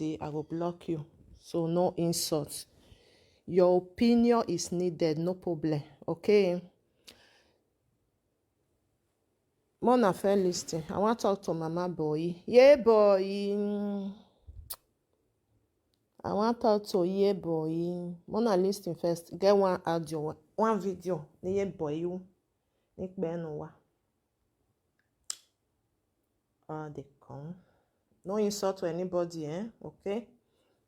anybody, I will block you. So no insults. Your opinion is needed, no problem. Okay? Mona fair listing. I want to talk to Mama Boy. Yeah, boy. I want to talk to yeah, boy. Mona listing first. Get one audio, one video. Yeah, boy. You. Nick Benowa. They come. No insult to anybody, okay?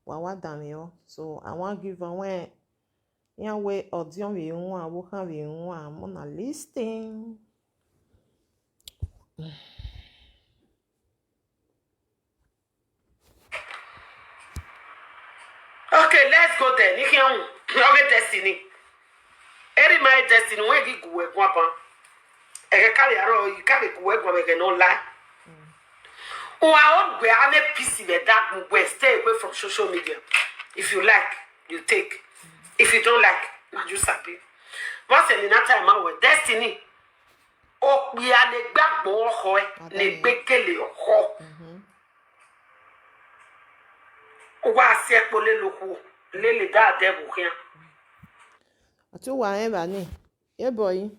Wawa damn. So I want to give away. Yeah, way audio we want. What have we want? Mona listing. Okay, let's go there. You can have destiny. Every my destiny when you go with one. I carry a you carry go with no lie. Oh, I would have a piece of that way. Stay away from social media. If you like, you take. If you don't like, you happy. Once in that time, our destiny. Oh, we are the backbone of the bekele ho. Wa se pole loko lele da devil here. Atu wa eba ni. Yeah, boy.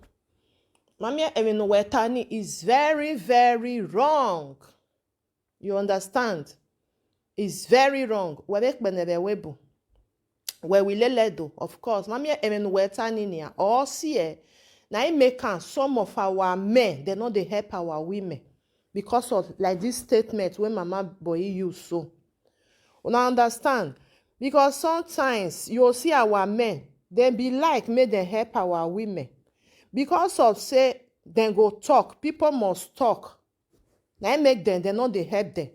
Mami Emino Wetani is very, very wrong. You understand? It's very wrong. Where we ledo, of course. Mami Emino Wetani niya. All see now it make some of our men, they know they help our women. Because of like this statement when Mama Boy use so. Una understand? Because sometimes you'll see our men, they be like, may they help our women. Because of say, then go talk, people must talk. Now make them, they know they help them.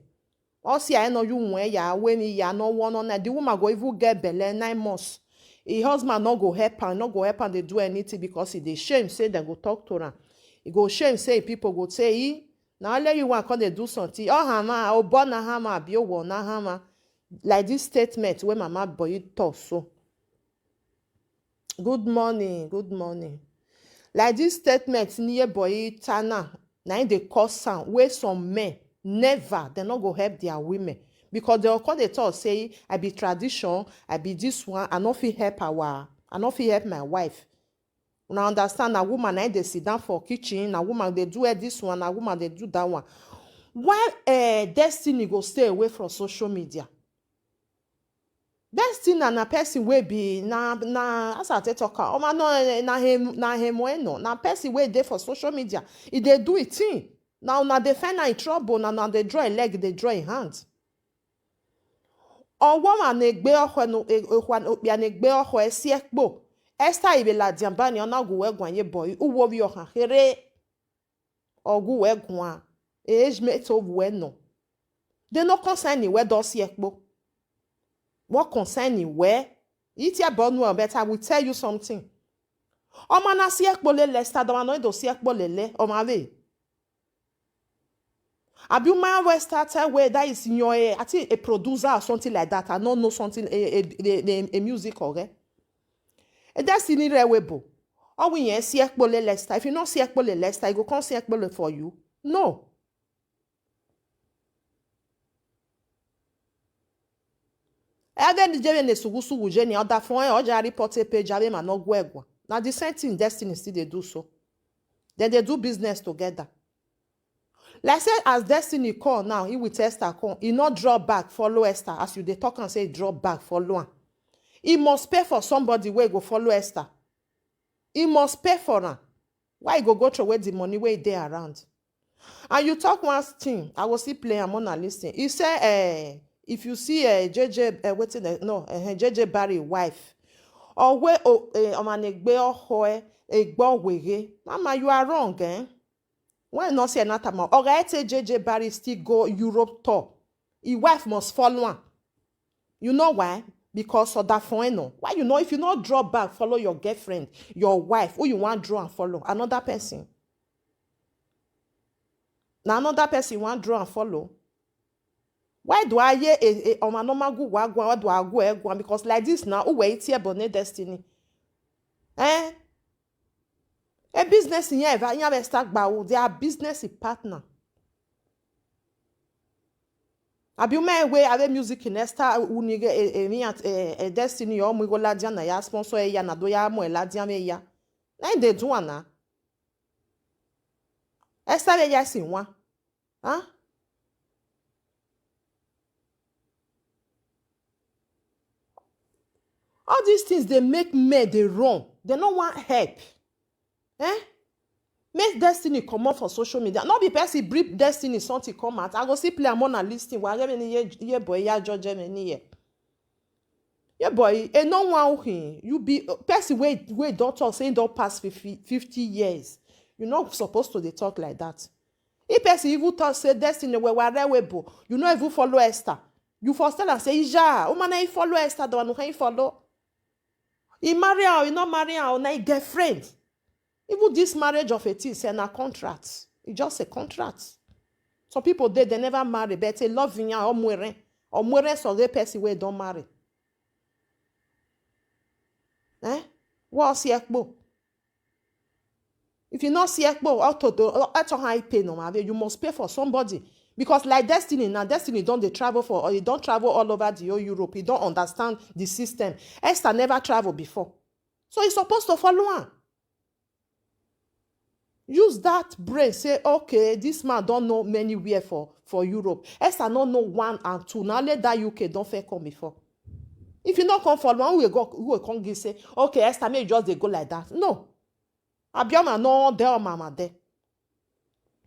Also, I know you when you no one on that. The woman go even get belly 9 months. His husband not go help her, they do anything because he they shame, say they go talk to her. He go shame, say people go say, now let you want come they do something. Oh, hama, oh, bona hama, bio wana hama. Like this statement when Mama Boy talk so. Good morning. Like this statement near Boy Tana, now they cause sound where some men never they not go help their women because they call they talk say I be tradition, I be this one, I not feel help my wife. Una understand a woman they sit down for kitchen, a woman they do this one, a woman they do that one. While destiny go stay away from social media. Best thing na person wey be na as I talk o ma no na him wey no na person wey dey for social media e dey do it thing now na dey find in trouble na dey draw a leg dey draw a hand owo ma na egbe oho no ehwa opia na egbe oho esi ekpo Esther ibela diamba ni ona go we gwan ye boy uwo bi ohan here ogu we gwan age mate of we no dey no concern ni we do si ekpo. What concerning where? It ya born but I will tell you something. O mana si ekpole lesta do no do si ekpole le o ma ve. Abi man we started where that is in your I think a producer or something like that. I don't know something a music or and that's in the webo. O we yen si ekpole lesta. If you not si ekpole lesta, I go come si ekpole for you. No. Even the jebe ne sugu jeni other phone or jari porte page ave ma no gwegwa. Now the same thing destiny still they do so. Then they do business together. Like say as destiny call now, he will Esther call. He not drop back, follow Esther. As you they talk and say drop back, follow her. He must pay for somebody where go follow Esther. He must pay for her. Why he go through where the money where they around? And you talk one thing, I will see play I'm on listen. He say if you see JJ Barry wife or where omanegbe ohoe egbo wege mama you are wrong why not say another man or JJ Barry still go Europe tour his wife must follow one. You know why? Because of that phone no. Why you know if you not drop back follow your girlfriend your wife who you want draw and follow another person now another person you want draw and follow. Why do I hear a normal good wagwan? Do I go egwan? Because like this now, who wait here bonnet destiny? A business in here, you have start by they are business partner. Abi ume we ave music in esta unige destiny o mu go ladia na ya sponsor ya na do ya mo ladia me ya. Na dey do ana. Esta be ya sin wa. Huh? All these things they make men they run. They don't want help. Eh? Make Destiny come out for social media. Not be person brief Destiny something come out. I go see play am on a listing. Why ye boy ya judge me ye. Yeah boy, e no one him. You be person wait don't talk saying don't pass 50 years. You're not supposed to they talk like that. If person even talk say Destiny we webo, you know even follow Esther. You first tell and say Ija, o man follow Esther, don't know how follow. He marry her, he not marry her, now he get friend. Even this marriage of a thing, it's a contract. It's just a contract. Some people they never marry, but they love you or mwere so they person where don't marry. Eh? What's Siekbo? If you not Siekbo, auto high pay no you must pay for somebody. Because like Destiny, now Destiny don't they travel for, or you don't travel all over the whole Europe. You don't understand the system. Esther never traveled before. So you're supposed to follow her. Use that brain. Say, okay, this man don't know many where for Europe. Esther don't know 1 and 2. Now let that UK don't fair come before. If you not come follow, who will come and say, okay, Esther may just they go like that. No. Abioma no there or mama there.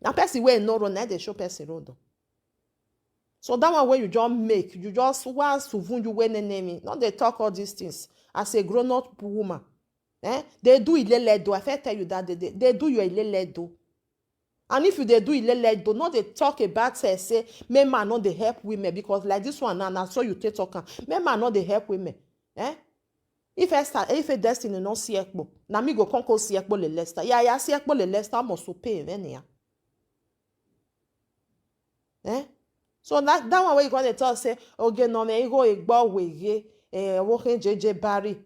Now person where no run, they show person road. So that one where you just make, you just want to win you when enemy. Not they talk all these things as a grown-up woman. Eh? They do ileledo. I tell you that they do your ileledo. And if you they do ileledo, not they talk about say, men man not they help women because like this one now, so you take talk. Men man not they help women. Eh? If a Destiny no siekbo, na mi go konko siekbo le Leicester. Ya siekbo le Leicester must pay venia. Eh? So that one where you gonna tell say, okay, no me go igbo wege, working JJ Barry.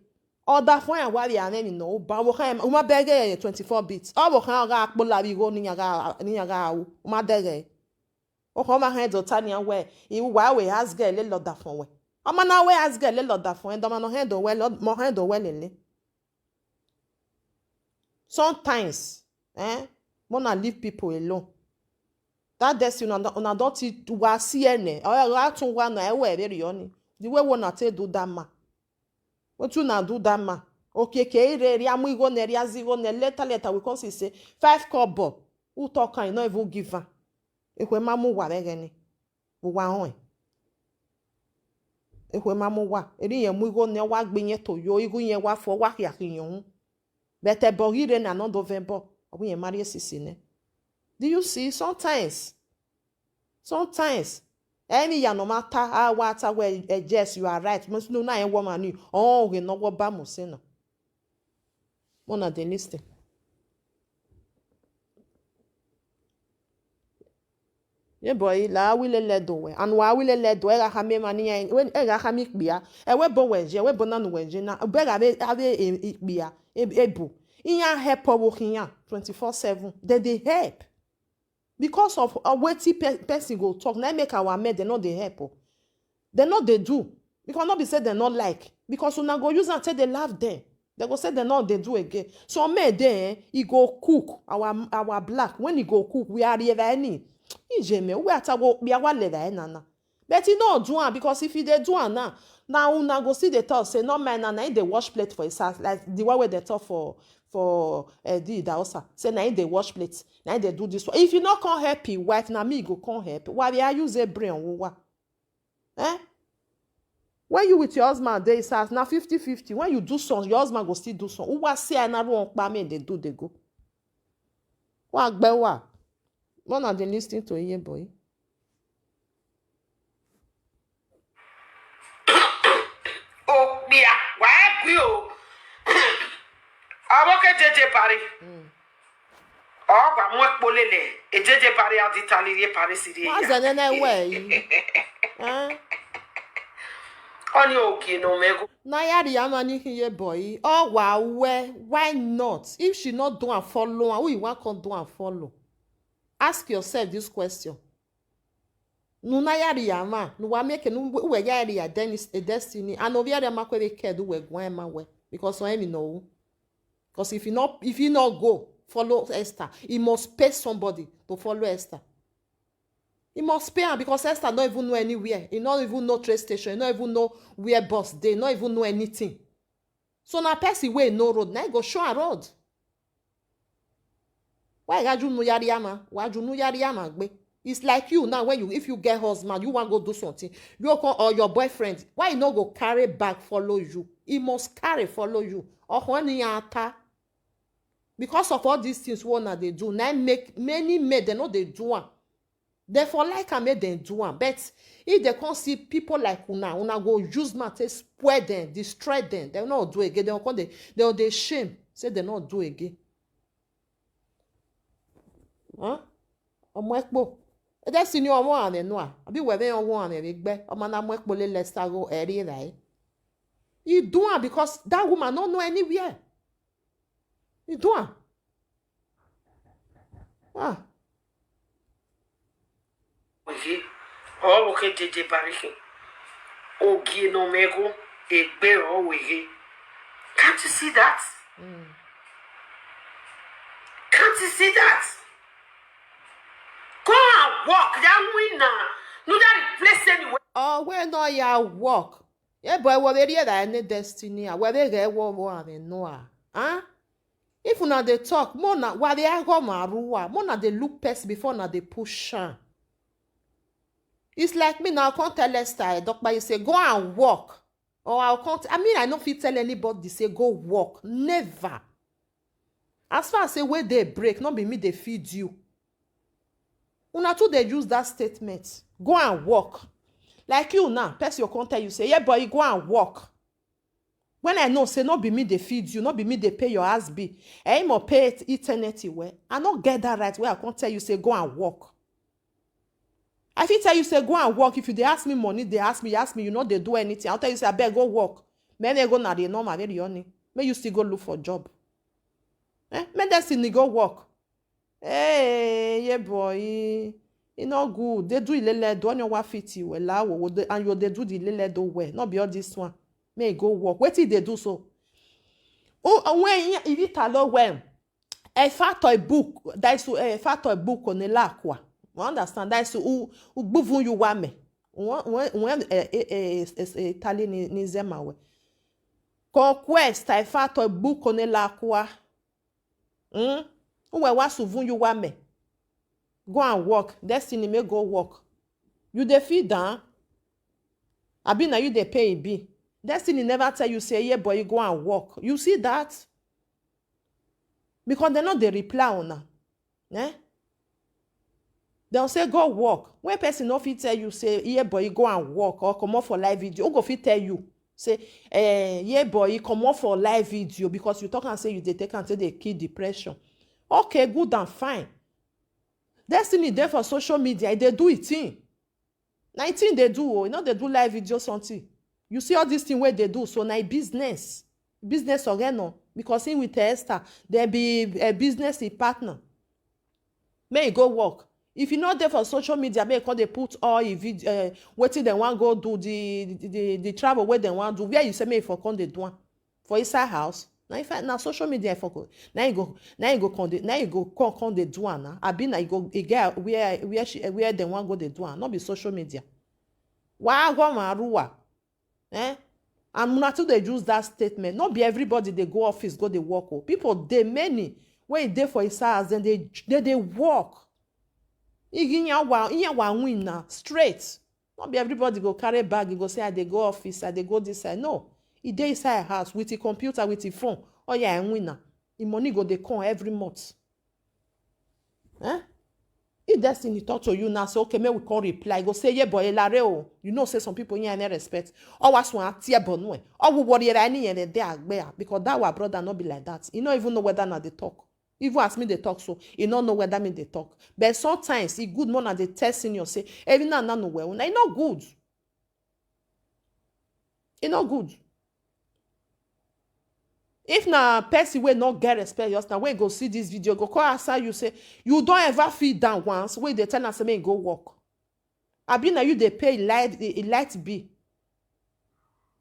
Other for and why are name no, but we can uma bege 24 bits. All we can ga akpola bi go niyaga uma dege. O ko ma hen do tania we, e wa we has girl le loda fun we. Ama na we has girl le loda fun, e do ma no hen do well, mo hen do well le. Sometimes, wanna leave people alone. That Destiny una don't wa siene. O ga tun wa na e we very oni. The way wanna take do that ma. What you now do that ma? Okay, we go later we come say 5 kobo. Who talk can not even give her. If we mamu wa begeni. Wa hon. If we mamu wa. Eri yen mu go ne wa gbenye to yo igu yen wa fo wa yakinyon. Bete borire na no November. We yen marry sisi ne. Do you see sometimes? Any ya no matter how water where yes you are right. Most no na woman you. Oh, we no go ba mo say no. Mona de listen. Yeah boy, la we le do we. And wa we le do e ga ha me mani en. We e ga ha mi kpia. E we bo wenje, we bo na no wenje na. Be ga be ikpia. Ebu. Inya help wo kinya 24/7. They help. Because of a weighty person go talk, now make our men, they know they help. They know they do. Because not be said they not like. Because when I go use and say they love them. They go say they know they do again. So men there, he go cook our black. When he go cook, we are here any. We are go be our leather nana. But he don't do it because if he they do it now una go see the talk say no man na they wash plate for his house like the one where they talk for the Daosa. Say na they wash plates. Now they do this one. If you not come help your wife, na me go come help. Why we are use a brain what? Eh? When you with your husband, they say now 50-50. When you do something, your husband go still do something. Who was say another one by me they do they go. What be what? One of them listening to you, boy. Oh, yeah. Why you? I work at JJ Barry. Oh, but moi polele. Et JJ Barry a dit t'allier Paris City. What's the way? On you okay, no me go. Na yari amani here, boy. Oh wow, why not? If she not do and follow, who you want to do and follow? Ask yourself this question. Nuna yari ama. Nuwa make nu we yari ya destiny. And over yari ama kwe kedu we gwa ema we. Because so emi know. Because if you not go follow Esther, he must pay somebody to follow Esther. He must pay her because Esther don't even know anywhere. He don't even know train station. He don't even know where bus dey. Not even know anything. So na person wey no road, na go show a road. Why gaju no yari ama? Why you no yari ama gbe? It's like you now when if you get husband, you want go do something. You come or your boyfriend, why you no go carry back follow you? He must carry follow you. Or when he ata. Because of all these things what they do, now make many men they know they do one. Therefore, like I made them do one. But if they can't see people like una go use matter, spoil them, destroy them, they will not do again. They shame. Say they not do again. Huh? Ọmọ ekpo. Ede sini ọmọ ane noa. Abi wewe ọmọ ane regbe. Ọmọ na mo ekpo le Lester go eri rai. You do one because that woman don't know anywhere. You do one. Ah. Oye, o que te bariki. O que no mego egbe o wege. Can't you see that? Can't you see that? Go and walk. That winner. No that place anywhere. Oh, where no ya walk. Yeah, boy, what they that any destiny. Where they get one and no. Huh? If una dey talk, more na why they go maruwa. More na they look past before na they push her. It's like me now. I can't tell Esther, doctor, you say go and walk. Or I can't. I mean, I don't fit tell anybody say go walk. Never. As far as say where they break, not be me they feed you. Una too they use that statement. Go and walk. Like you now, person your contact, you say, yeah, boy, you go and walk. When I know, say, not be me they feed you, not be me they pay your ass bill. I ain't more pay it eternity where. I not get that right where I can't tell you, say, go and walk. I fit tell you, say, go and walk. If you they ask me money, they ask me, you know, they do anything. I'll tell you, say, I better go walk. May go na the normal, very honey. May you still go look for a job. May that still go walk. Hey, yeah, boy. It's not good. They do ilele do on your fit you and you they do the ilele do well. Not be all this one. May go walk. What did they do so? Oh, when if you tell when a factory book, that's a factory book on the laqua. You understand? That's who buvun you wame. When Italian ni zema we. Conquest a factory book on the laqua. Uwe wasuvun you wame. Go and walk. Destiny may go walk. You dey feed down. Abi na you dey pay be. Destiny never tell you say, yeah, boy, you go and walk. You see that? Because they not the reply on her. They'll say, go walk. When person no fit tell you, say, yeah, boy, you go and walk or come off for live video. Who go fit tell you? Say, yeah, boy, you come off for live video because you talk and say you dey take and say they kill depression. Okay, good and fine. Destiny there for social media, they do it in. 19 they do, you know they do live video something. You see all this thing where they do, so now business again no, because in with Esther, there be a business partner. May go work. If you not there for social media, may call they put all your video, waiting they want go do the travel where they want do. Where you say may for come they do one for inside house. Now if now social media for now you go come they do one now. I been now you go get where they want go they do one. Not be social media. Why go maruwa? And not they use that statement. Not be everybody they go office go they work. Oh. People they many when they for his house then they walk. Win now straight. Not be everybody go carry bag. You go say they go office. They go this side. No. He dey inside house with the computer, with the phone. Oh yeah, I'm winner. The money go dey come every month. If Destiny talk to you now, say okay, may we can reply. Go say yeah, boy, lare o. You know, say some people here no respect. Or was one tear bonwe. Or we worry any and they are because that our brother not be like that. You don't even know whether not they talk. Even ask me they talk so, you don't know whether me they talk. But sometimes it good more than they test in your say, every now no well. It's not good. It's not good. If na person wey not get respect just now, when you go see this video, go call outside you say, you don't ever feel down once, when they tell us say, go walk. Abi na you dey pay light bill?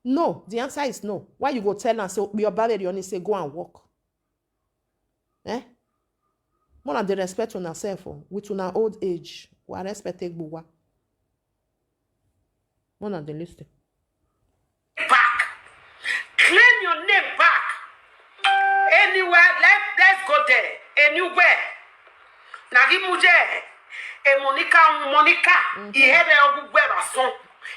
No, the answer is no. Why you go tell am say your barrier only say go and work? Eh? More than the respect on herself with una old age. We respect Egbuwa. More than the list. Back. Claim your name back. Anywhere, let's go there. Anywhere. Nagi muje. Monica. Ihebe ogugwe bason.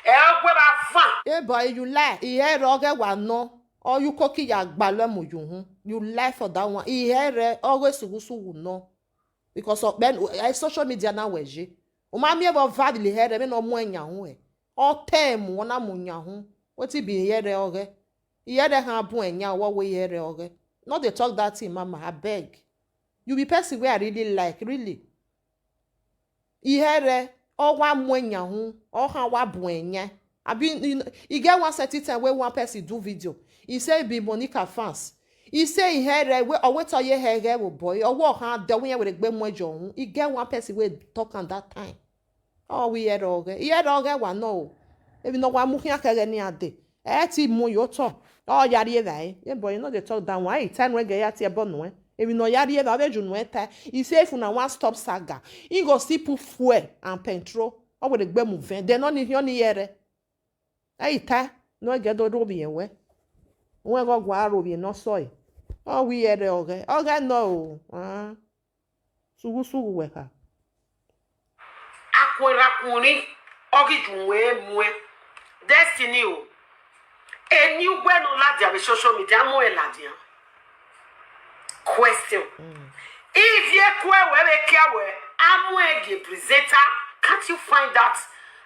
Egwe ba fan. Eh boy, you lie. Ihe roge wa no. Or you koki ya gbalwe mo yuhun. You lie for that one. Ihe re always sugusu no. Because of ben social media na weje. O ma mi e bo value here me no mo anya ho e. O tem wona mo nya ho. Wetin be here oge? Here ha bu anya wo we here oge. Not dey talk that thing mama, I beg. You be person wey I really like, really. Here o wa mo anya ho, o ha wa bu anya. Abi you get one certain time where one person do video. He say be Monica fans. He say he heard we or wait till you hear boy or walk hand the way with a gbe mojo. He get one person we talk on that time. Oh we heard all he heard all get one no. If no one muki akere ni ade. Ti mo yo to. Oh yari e yeah boy you know they talk down why time we get yati ebo no. If no yari e ba beju no eta. He say if una one stop saga. He go still put fuel and petrol. Or with a gbe move. They no ni here. Hey ta no get do bi enwe. Wọ́n go gwa arobi no soy. Oh we here okay. Okay no. Sugu we ka. Akwerakuni ogijunwe mwe. Destiny o. Eni ugwe no ladia be social media mo e ladia. Question. If ye kwe we be kia we amwe presenter, can't you find that?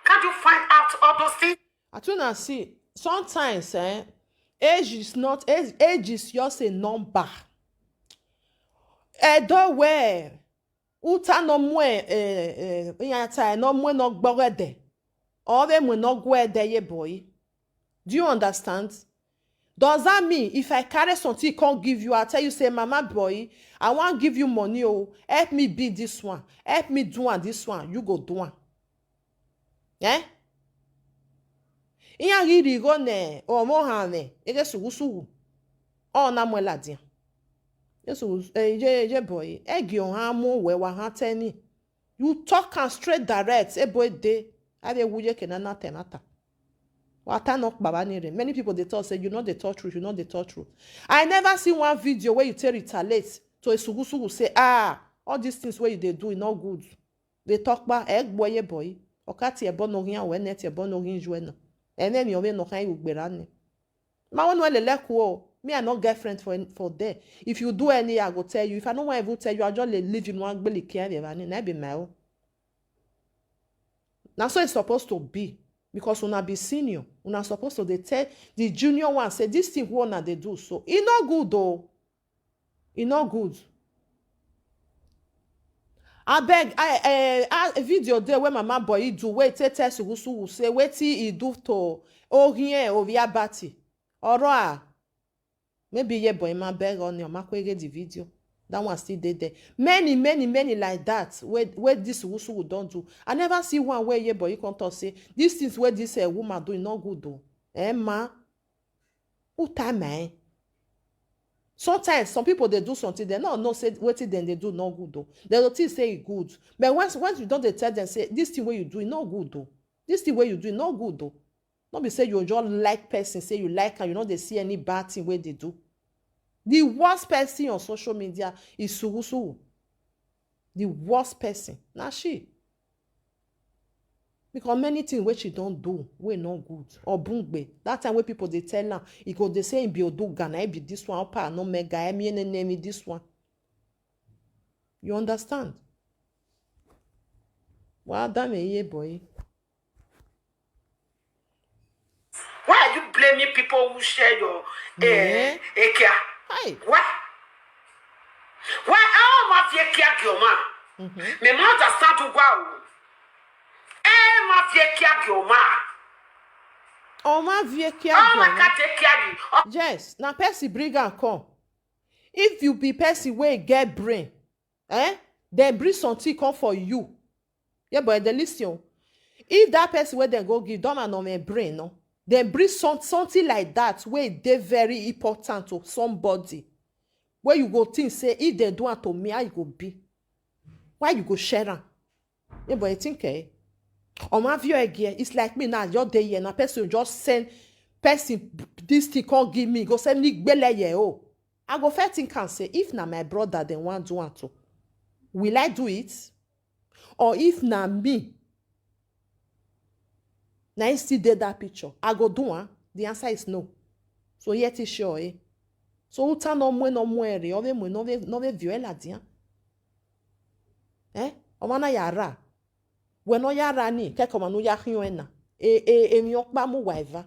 Can't you find out all those things? I tuna see sometimes age is just a number. Edo we uta no mwe yata no mwe no gbogede. Ove mwe no gwede ye boy. Do you understand? Does that mean if I carry something can't give you, I tell you say mama boy, I want give you money help me be this one. Help me do one this one. You go do one. Eh? Iya riri go ne o mo hane ege sugu o na mo ladia yesu je boy egi on ha mo we wa ha teni you talk and straight direct e boy dey ade wuje kenana tenata wa ta no baba ni re many people they talk say you know the talk truth, you know the talk truth. I never see one video where you tell retaliate to a sugu say all these things where you they do no good. They talk ba boy okati e bono ria we net e bono rin joena. And then you no can you berane. Ma won wele lekuo. Me I no girlfriend for there. If you do any, I go tell you. If I don't want to tell you, I just leave you one belly care and na be my own. Now so it's supposed to be. Because una be senior. Una supposed to they tell the junior one say this thing one they do. So it not good though. It not good. I beg a video there where mama boy do wait tell sugu say wait he do to ohien ovia bati oro maybe ye boy ma beg on your makwege the video that one still there many like that where this sugu don't do. I never see one where ye boy come talk say this things where this woman doing not good though ma who time sometimes some people they do something they no say wetin then they do no good though. They don't say it good. But once you don't they tell them say this thing where you do no good though. This thing where you do no good though. Not be say you just like person say you like and you know they see any bad thing where they do. The worst person on social media is sugu. The worst person. Now she. Because many things which she don't do, we no good. Or bungbe. That time when people they tell her, it go they say in biodu Ghana, be this one, pa no mega, I mean name this one. You understand? Well, damn it, boy. Why are you blaming people who share your care? Hi. Why? Why all my fear care your man? Me mother start to go. Yes, now Percy bring and come. If you be Percy where get brain, then bring something come for you. Yeah, but the listen. If that person where they go give them an on my brain, no, then bring something like that where they very important to somebody. Where you go think say if they do it to me, how you go be? Why you go share am? Yeah, but I think on my view again, it's like me now. Your day here, na person just send person this thing can't give me. Go send me gbele ye oh. I go first think and say if na my brother then want do it to, will I do it? Or if na me, na I still did that picture, I go do it. The answer is no. So yet is sure eh. So uta no mwere, ove mwe nove view la dia. Omana yara. We no yara ni keko manu ya hiwena. Mi okpa mu waiva.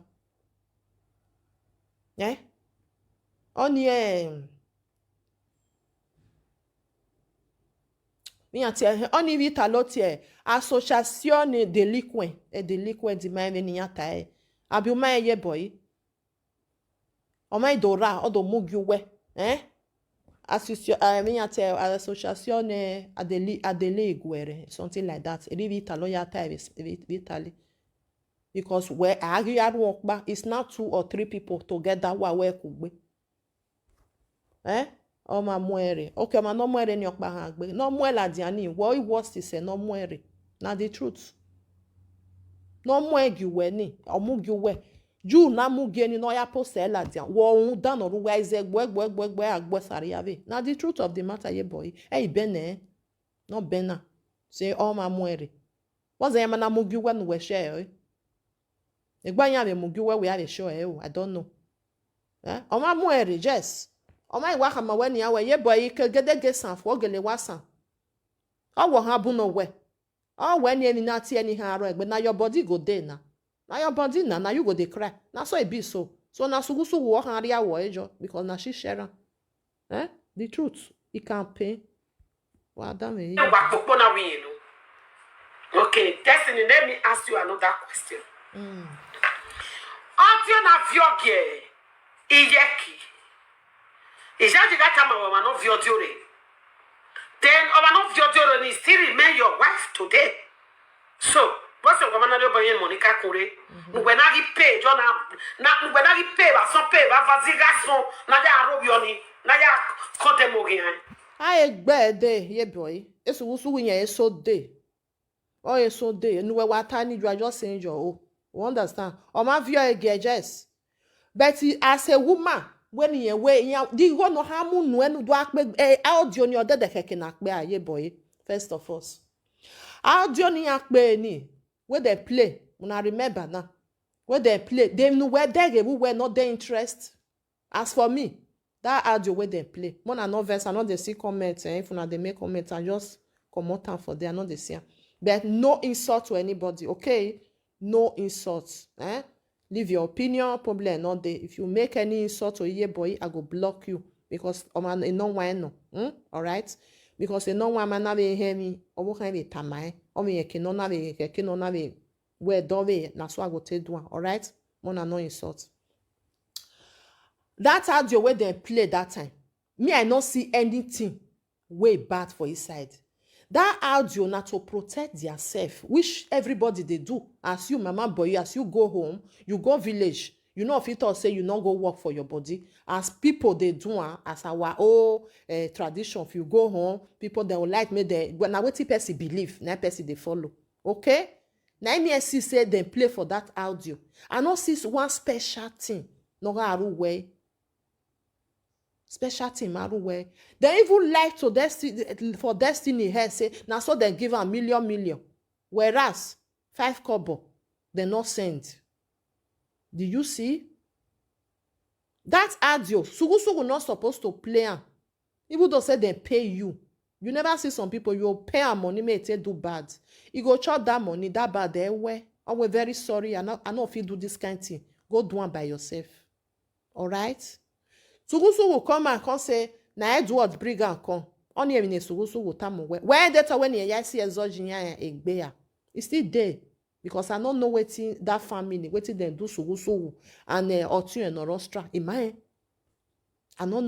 Oni oni vita lotie association delinquent di mai veni ata abi o mai ye boy. O mai dora o do mugiwe association adele guere something like that. Eri vita lo ya ta vitali. Because where I walk back, it's not 2 or 3 people together where kugbe. O ma muere. Okay, ma no muere ni okba hangbe. No muere la diani. What worst is no muere. Na the truth. No muere giwe ni. Omu giwe. Ju na mugi ni no ya poste la dian. Wo un dan oru wa ize gbe agbo sari ave. Na the truth of the matter ye boy. Bene. No bena. Say o ma muere. What's the na mugi we no we share Egbanya be mugiwe we have show I don't know. Oma muere just. Oma iwa kama we ni awe ye boy ke gede san fo gele wasan. Owo ha bu no we. Oh when ni na ti any ha ro egbe na your body go dey na. Na your body na you go dey cry. Na so e be so. So na sugusu wo ha ria wo ejo because na she share. The truth. It can pay. Wa dame yi. Wa popo na we no. Okay, Destiny, let me ask you another question. Audio na viogie iyeki. Ijaji gata ma no viodiore. Then no viodiore ni still remain your wife today. So, what's the woman na boye Monica Kure? When I pay, John na when I pay ba son pay ba vaziga son na ya robioni na ya kote mogian. I egbe de ye boy. Eso wusu winya eso de. Oh eso de. Nu we watani you are just saying your oh. You understand? Or my view again, yes. But as a woman, when you way, you go no hamu when do audio ni ode de keke na akbe aye boy. First of all, audio ni akbe ni where they play. Una remember now. Where they play, they know where they were not their interest. As for me, that audio where they play. More than no verse, I know they see comments. If una they make comments, I just come out time for them. I know they see. But no insult to anybody, okay? No insults. Leave your opinion, probably not there. If you make any insult to your boy, I go block you because no one no. All right? Because no one man na be hear me. Owo kan be tamai. O me ke no na be where do we na so I go take do. All right? Mona no insult. That audio where they play that time. Me I not see anything way bad for his side. That audio na to protect yourself, which everybody they do. As you, mama boy, as you go home, you go village. You know if it all say you not go work for your body. As people they do, as our old tradition, if you go home, people they will like me they when now what person believe, na person they follow. Okay? Now me see say they play for that audio. I know see one special thing. No way. Special team Maruwe. They even like to Destiny here say now so they give a million. Whereas 5 kobo they not send. Do you see? That audio, Sugu not supposed to play. Even though say they pay you. You never see some people you pay a money may they do bad. You go chop that money, that bad they way. Oh, we're very sorry. I know if you do this kind of thing. Go do one by yourself. All right? Sugu come and come say, na Edward Brigham come. Only even Sugu tamu we. Where that when you see a Zojinya egbeya. It's still there. Because I don't know wetin that family, wetin them do Sugu and Otun and Orostra. In my I don't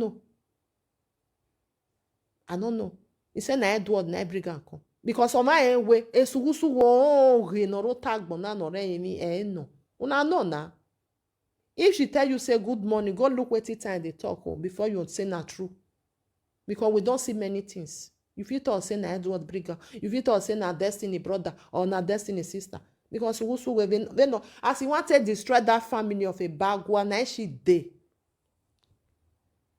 know. He said na Edward na Brigham come. because of my way esugusu wo re no ro tag bona no re mi no una know na. If she tell you say good morning, go look wetin time they talk before you say na true. Because we don't see many things. You fit talk say na Edward Brigger, you fit talk say na Destiny brother or na Destiny sister. Because who we no as he wanted to destroy that family of a bagua, now she dey.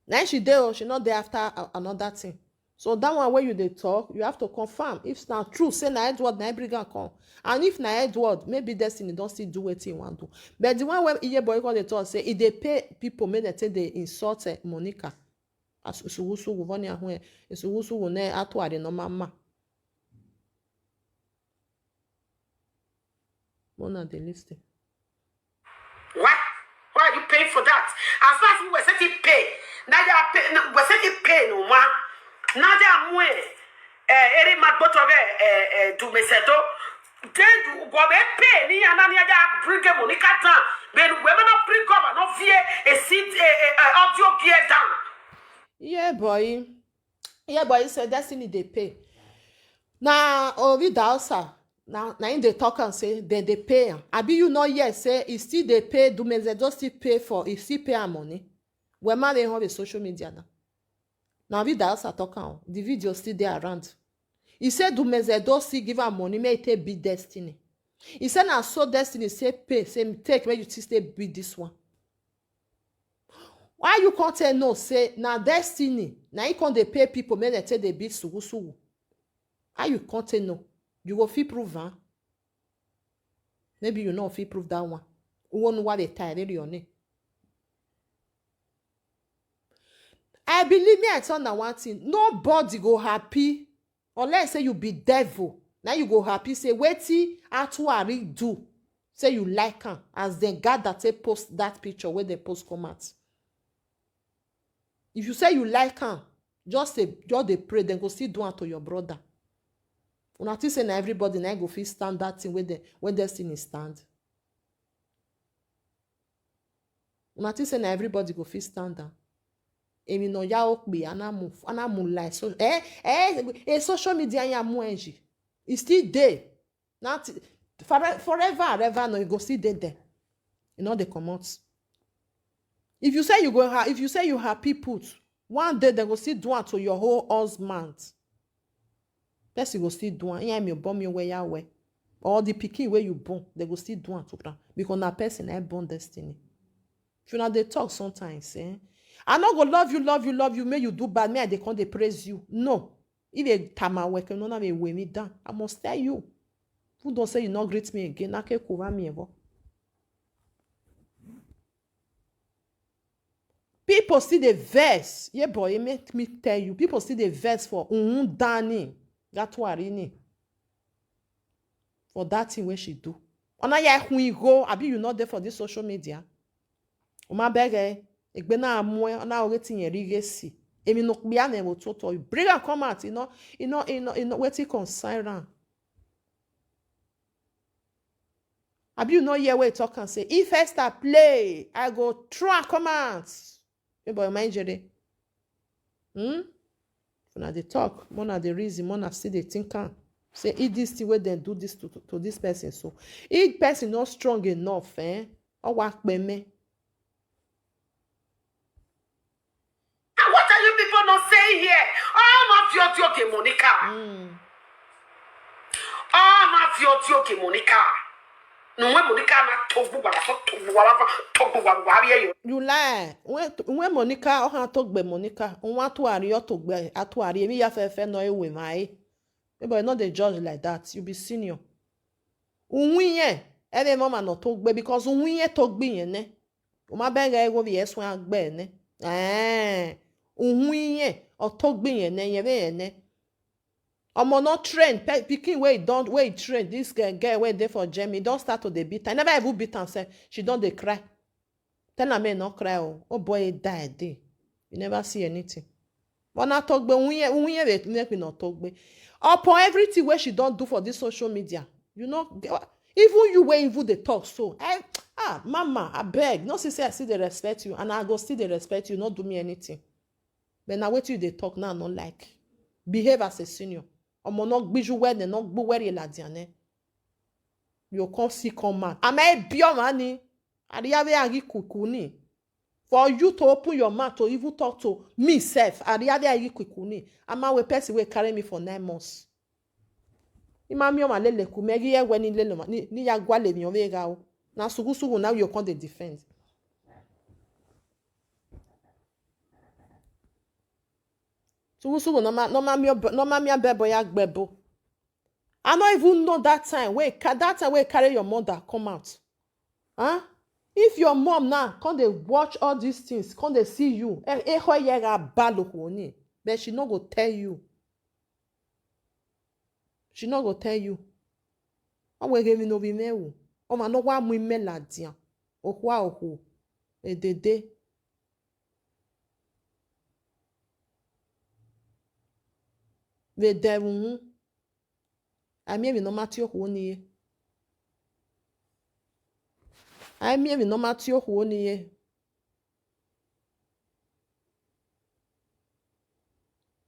Now she dey or she not there after another thing. So that one where you dey talk, you have to confirm. If it's not true, say na Edward na Brigger come. And if na Edward, maybe Destiny don't still do wetin he want to. But the one where Iye boy call dey talk say if they pay people, make they take they insult Monica. As sugusu voni ahwe, sugusu ne atware no mama. Mona dey listen. Why? Why are you paying for that? As far as we were setting pay, now you are pay. We're setting pay no ma. Now you are more. Eri magbotoge do mesedo. Then go be pay ni anani ya bring Monica down. Then we not bring over no fear a seat audio gear down. Yeah, boy. Yeah, boy. So Destiny they pay. Now, Ovi Dausa. Now in they talk and say then they pay. Abi you know yes say if still they pay. Do me they just still pay for if still pay her money. When man they have a social media now. Now Ovi Dausa talk on the video still there around. He said do me they don't still give her money. May it be Destiny. He said now so Destiny say pay say take where you still be this one. Why you can't tell no say na Destiny na you can't they pay people make they take they beat sugu. How you can't tell no? You go fit prove huh? Maybe you know fit prove that one. You won't know what they tie your name. I believe me I tell na one thing. Nobody go happy unless say you be devil. Now you go happy say wetin Atuari do. Say you like her as then God that say post that picture where they post comment. If you say you like her, just they pray, then go still do it to your brother. Una think say na everybody na go fit stand that thing when Destiny stand. Una think say na everybody go fit stand that. Emi no ya okpe anamu like so social media ya mu enji. It's still there. Not forever and ever no you go still there. You know they come out. If you say you happy put one day they go still do it to your whole husband. Person go still do it. Yeah, me born me where ya where. Or the pikin where you born, they go still do it to plan. Because na person I born Destiny. If you know they talk sometimes, I not go love you, may you do bad, may they can't they praise you. No. If they tama work, no na me weigh me down. I must tell you. Who don't say you not greet me again? I can't cover me ever. People see the verse. Yeah, boy, it make me tell you. People see the verse for Dani. Gatuarini. For that thing where she do. Ona ya when go, abi you not there for this social media. Uma bege, egbe na amwe, ona oreti yen rigesi. Emi no bia na wo toto. Bring and come out, you know, wetin concern am. Abi you not hear where talk and say, if Esther play, I go throw and come out. Hey boy, mind you, When they talk, mona the reason, mona still they think say if this thing where they do this to this person. So if person not strong enough, or work by me. And what are you people not saying here? Oh, not your Monica. Oh, not your Monica. No when Monica na tobu wala you lie. When Monica or han talk be Monica, on want to ari or talk be atuari. Me ya fe no e we mai. But not the judge like that. You be senior. Unwiye, every mama no talk be because unwiye talk be yen ne. Uma benga ego vi eswa agbe ne. Unwiye or talk be yen ne yen ne. Omo not train pikin wey train this girl wey dey for Germany don start to dey beat her. I never even beat am sef. She don dey cry. Tell am make no cry oh. Oh boy die dey. You never see anything. But na talk be unwiye dey make me not talk be. Upon everything wey she don do for this social media, you know, even you wey even dey talk so. Mama, abeg, no say I still dey respect you and I go still dey respect you, no do me anything. But na wetin you dey talk now I no like. Behave as a senior. Omo no gbiju we ne no gbu we la diane. You come see come out. Am I bio mani? Ariave agi kukuni. For you to open your mouth to even talk to me self, ariave agi kukuni. Ama we person we carry me for 9 months. Imami o malele ku megi ye we ni lele ma ni ya gwa le mi o vega o. Na sugu now you come the defense. Sugu no ma mi abebo ya gbebo. I don't even know that time where carry your mother come out. Huh? If your mom now come they watch all these things, come they see you, but she not go tell you. She not go tell you. I will give you no be me. Oh man, no wa mu me la dia. Ohwa ohu. Edede. Ve devun. Ami mi no mati ohu ni ye. Ami mi no mati ohu ni ye.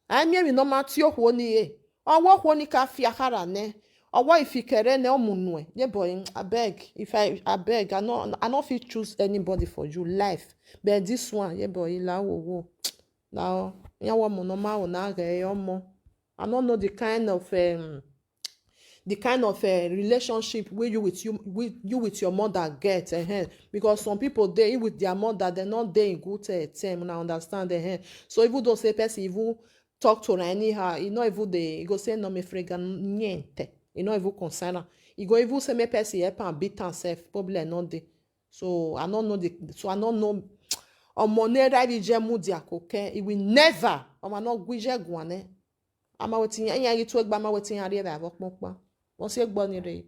Ami mi no mati ohu ni ye. Owo ohu ni ka fi akara ne. Owo ifikere ne omunue. Ye boy, I beg. I beg, I not fit choose anybody for you life. But this one, ye boy, la wo. Now, ya wo mo no ma o na ge omo. I don't know the kind of relationship where you with your mother get, because some people they with their mother they're not there in good term. I understand, so even though say person even talk to her anyhow, you know even they go say no me frega niente, you know even concern, you go even say me person help and beat himself probably not there. So I don't know omonera vije mudi akoke, it will never not gwije gwane. Ama wetin yan yi to egba ma wetin yan re ba pokpon. Wọ́n sì gbọ́ ni re.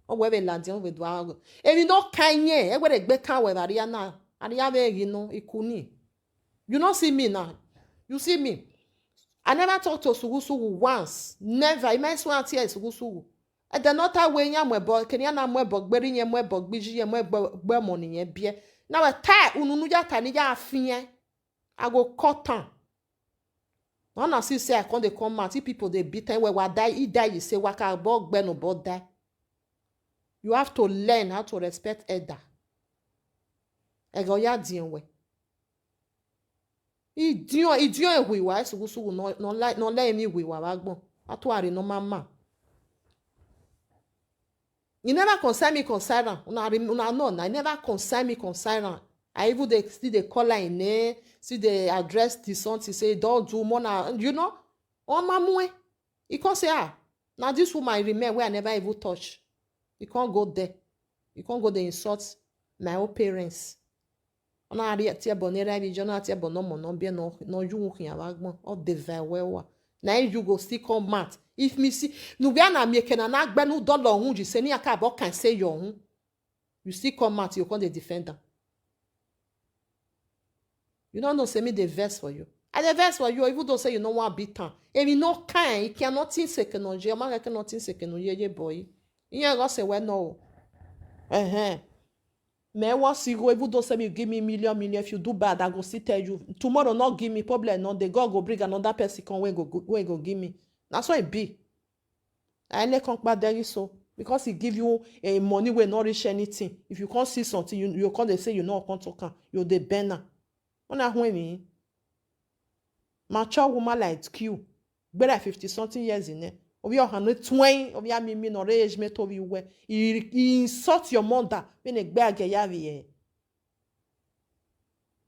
O we be landi on we do ago. Èmi no kan yen, e we de gbe kan we varia na. Aria be ri no ikuni. You not see me now. You see me. I never talk to Sugu once. Never. I might swear to Sugu. E de not way yan mwebo, kenya na mwebo, gberi yen mwebo, gbiji yen mwebo money yen bie. Now a tie ununu ya tani ya afien. I go cotton. When I say I can't they come out, see people they beat and where die, he die, you say waka bog ben or die. You have to learn how to respect elder. Ego ya dienwe. Idion we wa sugu no let me we wa bagbon. Atuari no mama. You never concern me concern. Una no, I never concern me concern. I even they see the color in there, see the address the son to say don't do more now, you know. Oh mamwe. You can't say now this woman I remember where I never even touch. You can't go there. You can't go there insult my own parents. On a tia bonera vi jona tia bonomo no bien no you ya wagbon of the vewa. Now you go still come mat. If me see no be na me ken na agba no dollar hun ji se ni aka bo kan say your hun. You still come mat you come the defender. You don't know say me the verse for you. I the verse for you even though say you no want beat am. If you no kind, you cannot think second on je, man cannot think second on ye boy. You go say well no. Me once you go even though say you give me million if you do bad I go still tell you tomorrow not give me problem no the God go bring another person come where go give me. That's what it be. I ain't come back there so because he give you a money will not reach anything. If you can't see something you can't say you know can't talk you the banner. On a me. Mature woman like you. Better 50 something years in there. Of your 120 of your mimi no age met of you where you insult your mother when a bag yavi.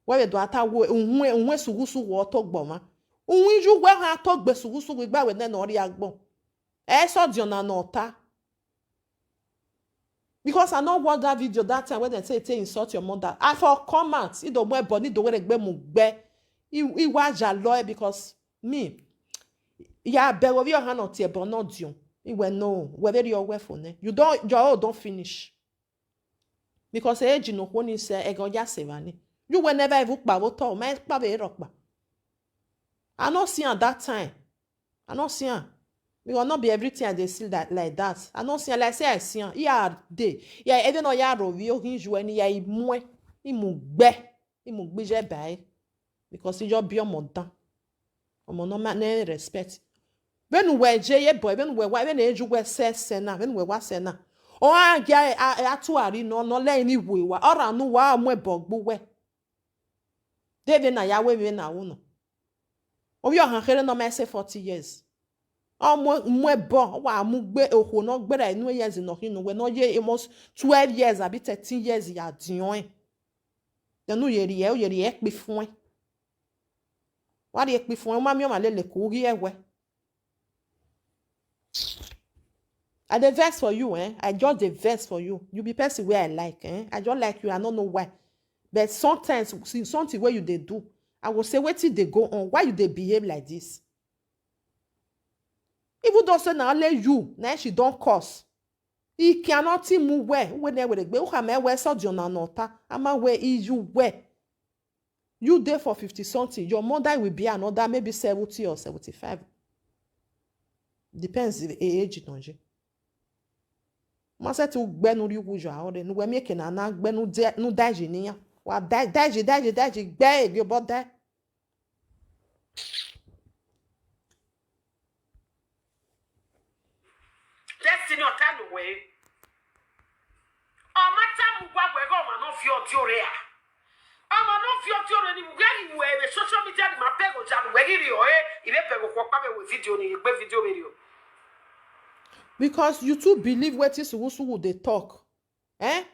Where do I tell when sugusu war talk boma? You well ha talk be sugusu with by when then or yagbon. Saw Diona nota. Because I know what that video that time when they say insult your mother. I for comments, it don't wear body, don't wear a mugbe. He was a lawyer because me. Yeah, beg of your hand on tear, but not you. He went no, whether you're weapon. You don't finish. Because age no one is a goya sevani. You will never evoke bavoto, my baby rockba. I not see at that time. I not see her. We will not be everything they see that like that. I don't see like say I see yeah day. Yeah, even though ya rovio hinju any ya imwe imugbe imugbe by because you just be your mother. Omo no man respect. When we je boy, when we eju we sena, when we wa sena. O age atuari no le ni we wa. Ora nu wa mo bogbu we. Dede na ya we na uno. Obi o han kere no me say 40 years. O mo bo wa mu gbe oho no gbera enu years no hinu we no ye almost 12 years abi 13 years ya dion. De nu ye ri e pe fun. Wa ri e pe fun ma mi o ma le ko ri ewe. I dey vex for you, eh? I just dey vex for you. You be person where I like, eh? I just like you. I don't know why. But sometimes, see something where you dey do, I will say, wait till they go on. Why you dey behave like this? Even though say na only you, now she don't curse. He cannot move where. When they will be, who am where so John anota? Ama where is you where? You there for 50 something. Your mother will be another maybe 70 or 75. Depends the age donje. Mo se ti gbenu ri wujo ahore nu we mi ke na gbenu de nu daji niyan. Wa daji gbe ege bo da. Destiny o tanu we. O mata mu gwa gwe go ma no fi odiore a. O ma no fi odiore ni we we social media ni ma pego ja we giri o ibe pego kwa pa me we video ni gbe video video. Because you too believe wetin sugusugu dey talk. Eh?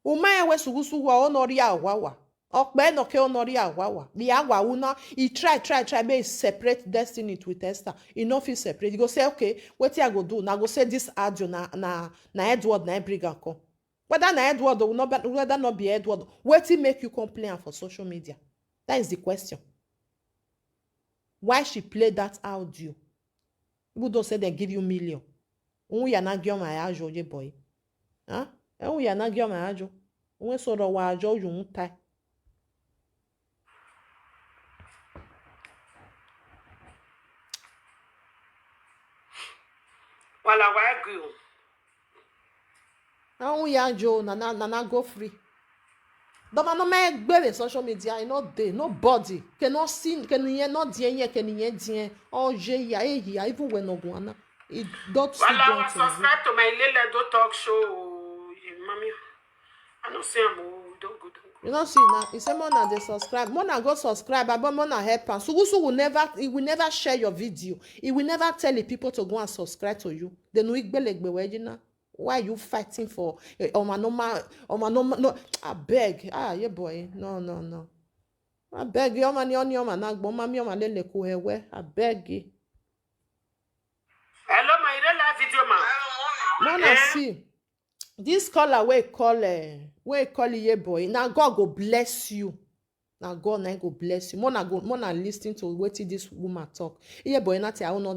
Uma we sugusugu onori awawa. Okpe no ke onori awawa. The awa una he try make separate Destiny with Esther. He no fit separate. He go say okay, wetin I go do? Na go say this audio na Edward na bring am come. Whether na Edward or not, whether not be Edward, wetin make you complain for social media? That is the question. Why she play that audio? People don't say they give you million. Unwu ya na gyo ma ajo ye boy. Huh? Unwu ya na gyo ma ajo. Unwe so ro wa ajo yu ntai. Wala wa agree. Unwu ya ajo na go free. Doma no me gbere social media no dey nobody cannot see can yen not die can yen die oje ya ehia even when ogwana it don't see Wala subscribe to my Lele Do Talk show. Mommy, I don't say I'm don't go. You don't see now. He say Mona they subscribe. Mona go subscribe, but Mona help am. Sugusu will never share your video. He will never tell the people to go and subscribe to you. Then we gbele why are you fighting for no I beg. Yeah boy. No. I beg you man na gbo mami oma lele ko hewe. I beg you. Hello my real video man. Mona see. This caller we call ye boy. Now God go bless you. Now God na go bless you. Mona listen to wetin this woman talk. Ye boy na I no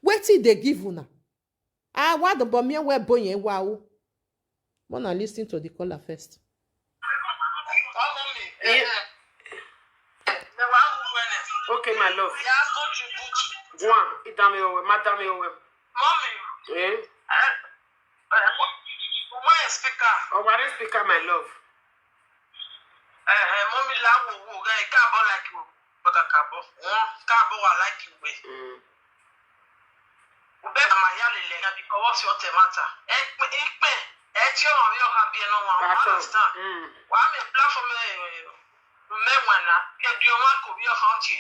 wetin they give una. What the bomb we boy wow. Mona listen to the caller first. Okay, my love. One, idame owe, madame owe. Mommy. Eh? Where is speaker? Oh, what is speaker, my love? Mommy, la wo cabo like you, but a cabo. Cabo I like you with. Better my yali lega because your tomato. Your have been no one. Understand? Why me platform me wanna get your one could be a hunty.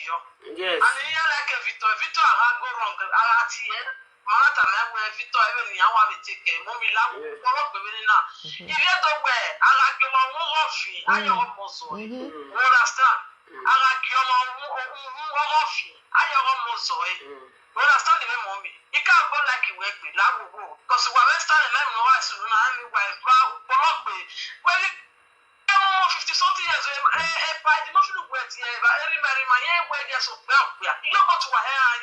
Yes. And you like a Vito I go wrong. I here. Manata me we Vito even ya wa me take mommy la wo go be na. If you don't wear, I like your one roughy. I your mozo. Understand? I like your one roughy. I your mozo. Understand me mommy. You can't go like you work with la wo because we are standing like no why so na me why block me. Well 50 something years by the nothing wet here but every my where there's so well you got to hair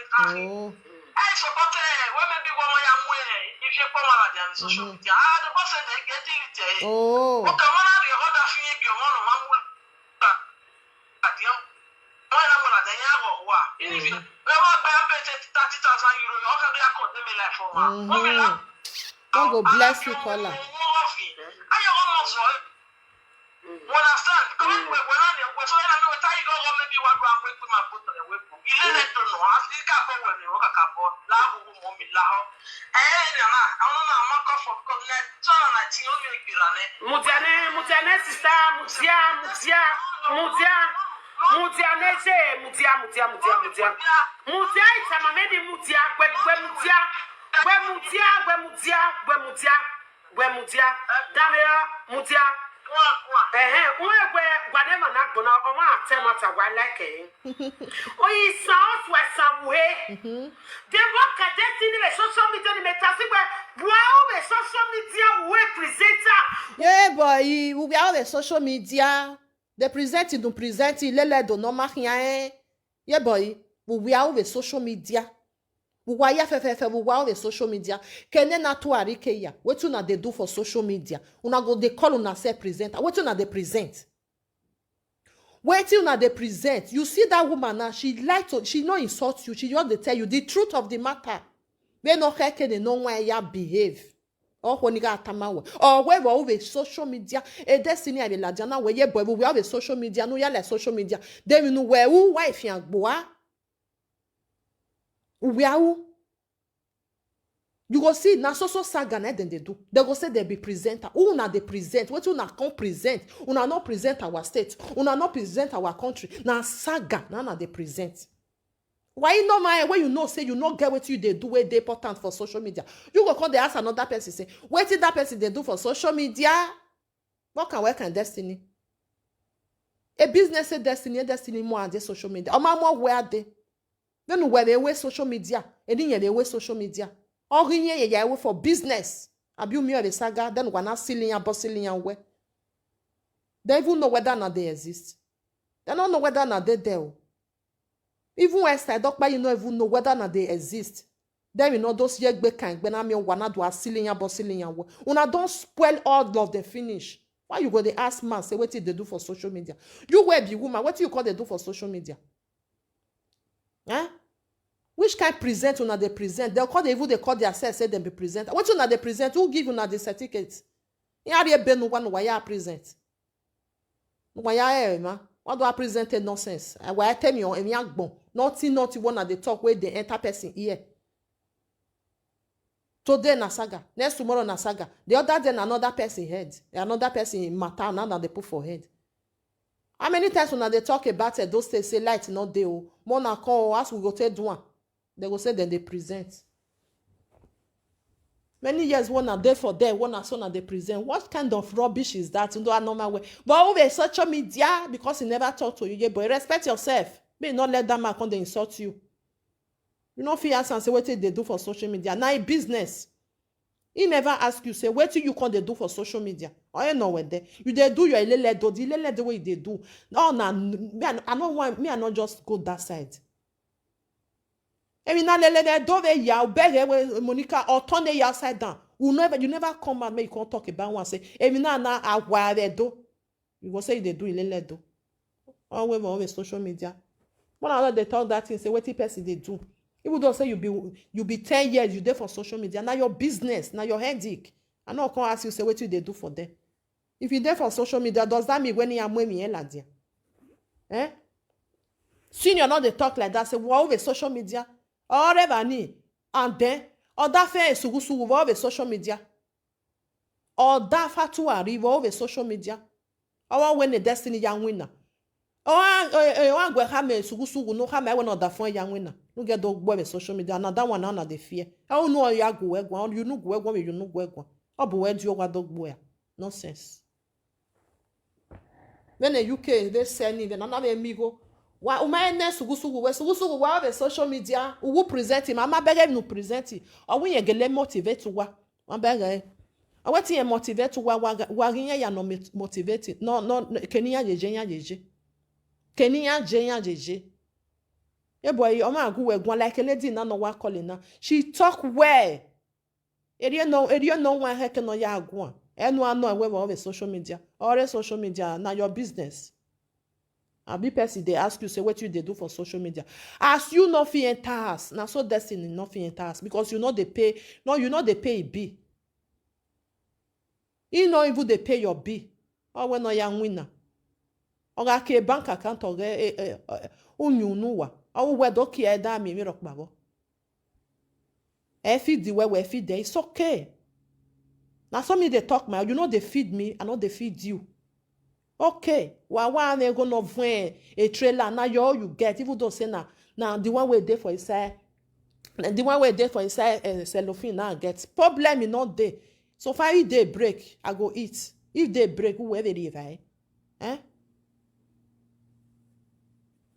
I support women be one young way if you come out on social media. The person they get it. Oh. Okay, one of the other thing you want one at the one of the young or if you ever pay 30,000 euros, you can be a code me like for one. God go bless you, caller. I almost understand. Come on, we're on the way. So I know what I go on bi wa do amwe ku ma boto le wepo ile le to no afrika bo we ni o kaka bo la hu mo mi la ho na awon na ma ko for ko le to na ti o mi gbirane Mutiane sister Mutia itama maybe mutia Damia mutia whatever not gonna temata like we south west somewhere. They work at destiny social media social media presenter. Yeah, boy, we are the social media. They present it, don't present it, lele do no rien. Yeah, boy, we are the social media. We are the social media. Kene na to arike ya. What una they do for social media? Una go they call una say presenter. What una they present? Wait una they present. You see that woman now, she not insult you. She just they tell you the truth of the matter. They no care they know why you behave. Or when you got tamawe. Or where we have social media. A destiny I la jana where ye boy we have a social media. No ya like social media. Then you know where who wife yang boa. We are who? You go see na so saga na then they do. They go say they be presenter. Who na they present? What una can't present? Una not present our state. Una not present our country. Na saga na they present. Why you know my when you know say you not get what you they do where they important for social media? You go come they ask another person say what did that person they do for social media? What can work and destiny? A business say destiny more and social media. Or more where they? Then where they wear social media, and then they wear social media. Or in for business. Abu me the saga, then we're not selling and bustling and where. They even know whether or not they exist. They don't know whether or not they there. Even when I don't you know even know whether or not they exist. Then you know those yeg kind when I'm your one do a selling and bustling and where. Una don't spoil all of the finish. Why you go they ask man say what did they do for social media? You wear be woman, what do you call they do for social media? Huh? Which kind present una they present? They call themselves say them be present. What una they present? Who give una the certificate? You are be no one why present. Why ma? What do I present nonsense? Why tell me on emi agbon? Nothing one at the talk where they enter person here. Today na saga, next tomorrow na saga. The other day another person head. Another person in matter now they put for head. How many times when they talk about it, those they say light not there? More na call as we go take one. They go say then they present. Many years one are there for there, one are so they present. What kind of rubbish is that? You know a normal way. But over social media because he never talk to you. Yeah, but respect yourself. May not let that man come they insult you. You know fear and say what they do for social media. Now business. He never ask you, say, what do you call they do for social media? Or you know what they do your lele do the way they do. No, I don't want me, I not just go that side. I mean, lele do they ya beg Monica or turn the upside down. You never come and make you can't talk about one say, I mean, now I why they do. You go say they do lele do. Always social media. One another they talk that thing, say what person they do. Even though say you be 10 years, you there for social media. Now your business, now your headache. I know I can't ask you, say what they do for them. If you there for social media, does that mean when you are moving eh? Soon you're not they talk like that, say, wow, over social media. Or ever ni. And then, or that fair is over social media. Or that fatu arrive over social media. Or when the destiny young winner. Oh, go have me sugu no have me when other phone young winner. No get dog boy social media. Another one now they fear. Oh no, you go where you know where you know where go. Oh, but where do you dog boy? Nonsense. When the UK they send even another amigo. Why umane sugu wa the social media who present him. I'm beg no present him. Or when you get motivate to wa. I'm beg. I want to motivate to wa ya no motivate. No Kenya jeje. Kenya jeje. Yeah boy, Oma go we go like a lady na no wa calling na. She talk well. You know when her can no ya go. Anyone know we over social media. Or social media na your business. And be person they ask you say what you they do for social media. As you no fit enter house. Now so destiny no fit enter house because you know they pay. No, you know they pay a B. You know even they pay your B. Or when no young winner. Oga ke bank account oge unyunuwa. Owu we do ki eda mi mi rokbabo. E feed the way we feed there. It's okay. Now some me they talk my, you know they feed me, I know they feed you. Okay. Wa they go no vwen a trailer. Now you all you get, even though say now the one way there for inside, the one way there for inside cellophane now get problem is not there. So far if they break, I go eat. If they break, whoever they buy,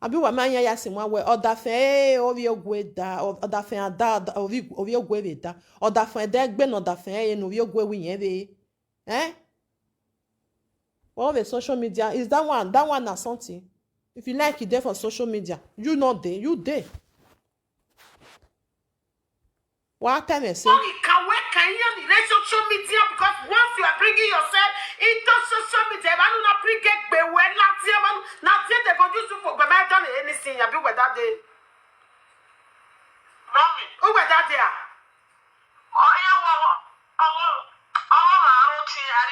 Abi wa manya ya si mwa we oda fe ovi ogwe da oda fe da ovi ogwe ve da oda fe de gbe no da fe ye no ovi ogwe wi yen ve all the social media is that one na something if you like it there for social media you not there you there what time say Can you relate social media because once you are bringing yourself into social media, I do not bring it be well not they go use you for but done anything you be with that day. Mommy, Who with that there? oh yeah,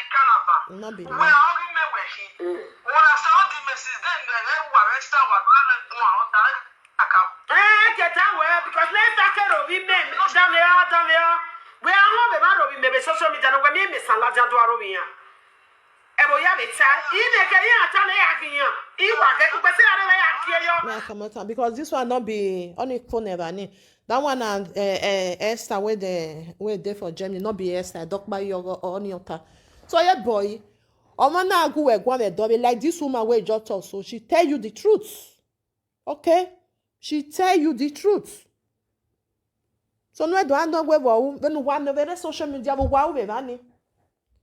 Canada. not be Where all you may wear he. When I saw the message, then they were arrested what Get that way because let's take care of him down there. We are home about maybe social media no we me salaja do arowia. Ebo ya beta, ine ke ya tale yakiyan. Iwa ke upese are we yakie yo. me come out because this one not be only phone never ni that one and Esther where they for Germany not be Esther doc by your on your ta so yeah boy omo na agu we gwa me do be like this woman wey just talk so she tell you the truth okay she tell you the truth so no do ando we wo when one over social media wo wa we bani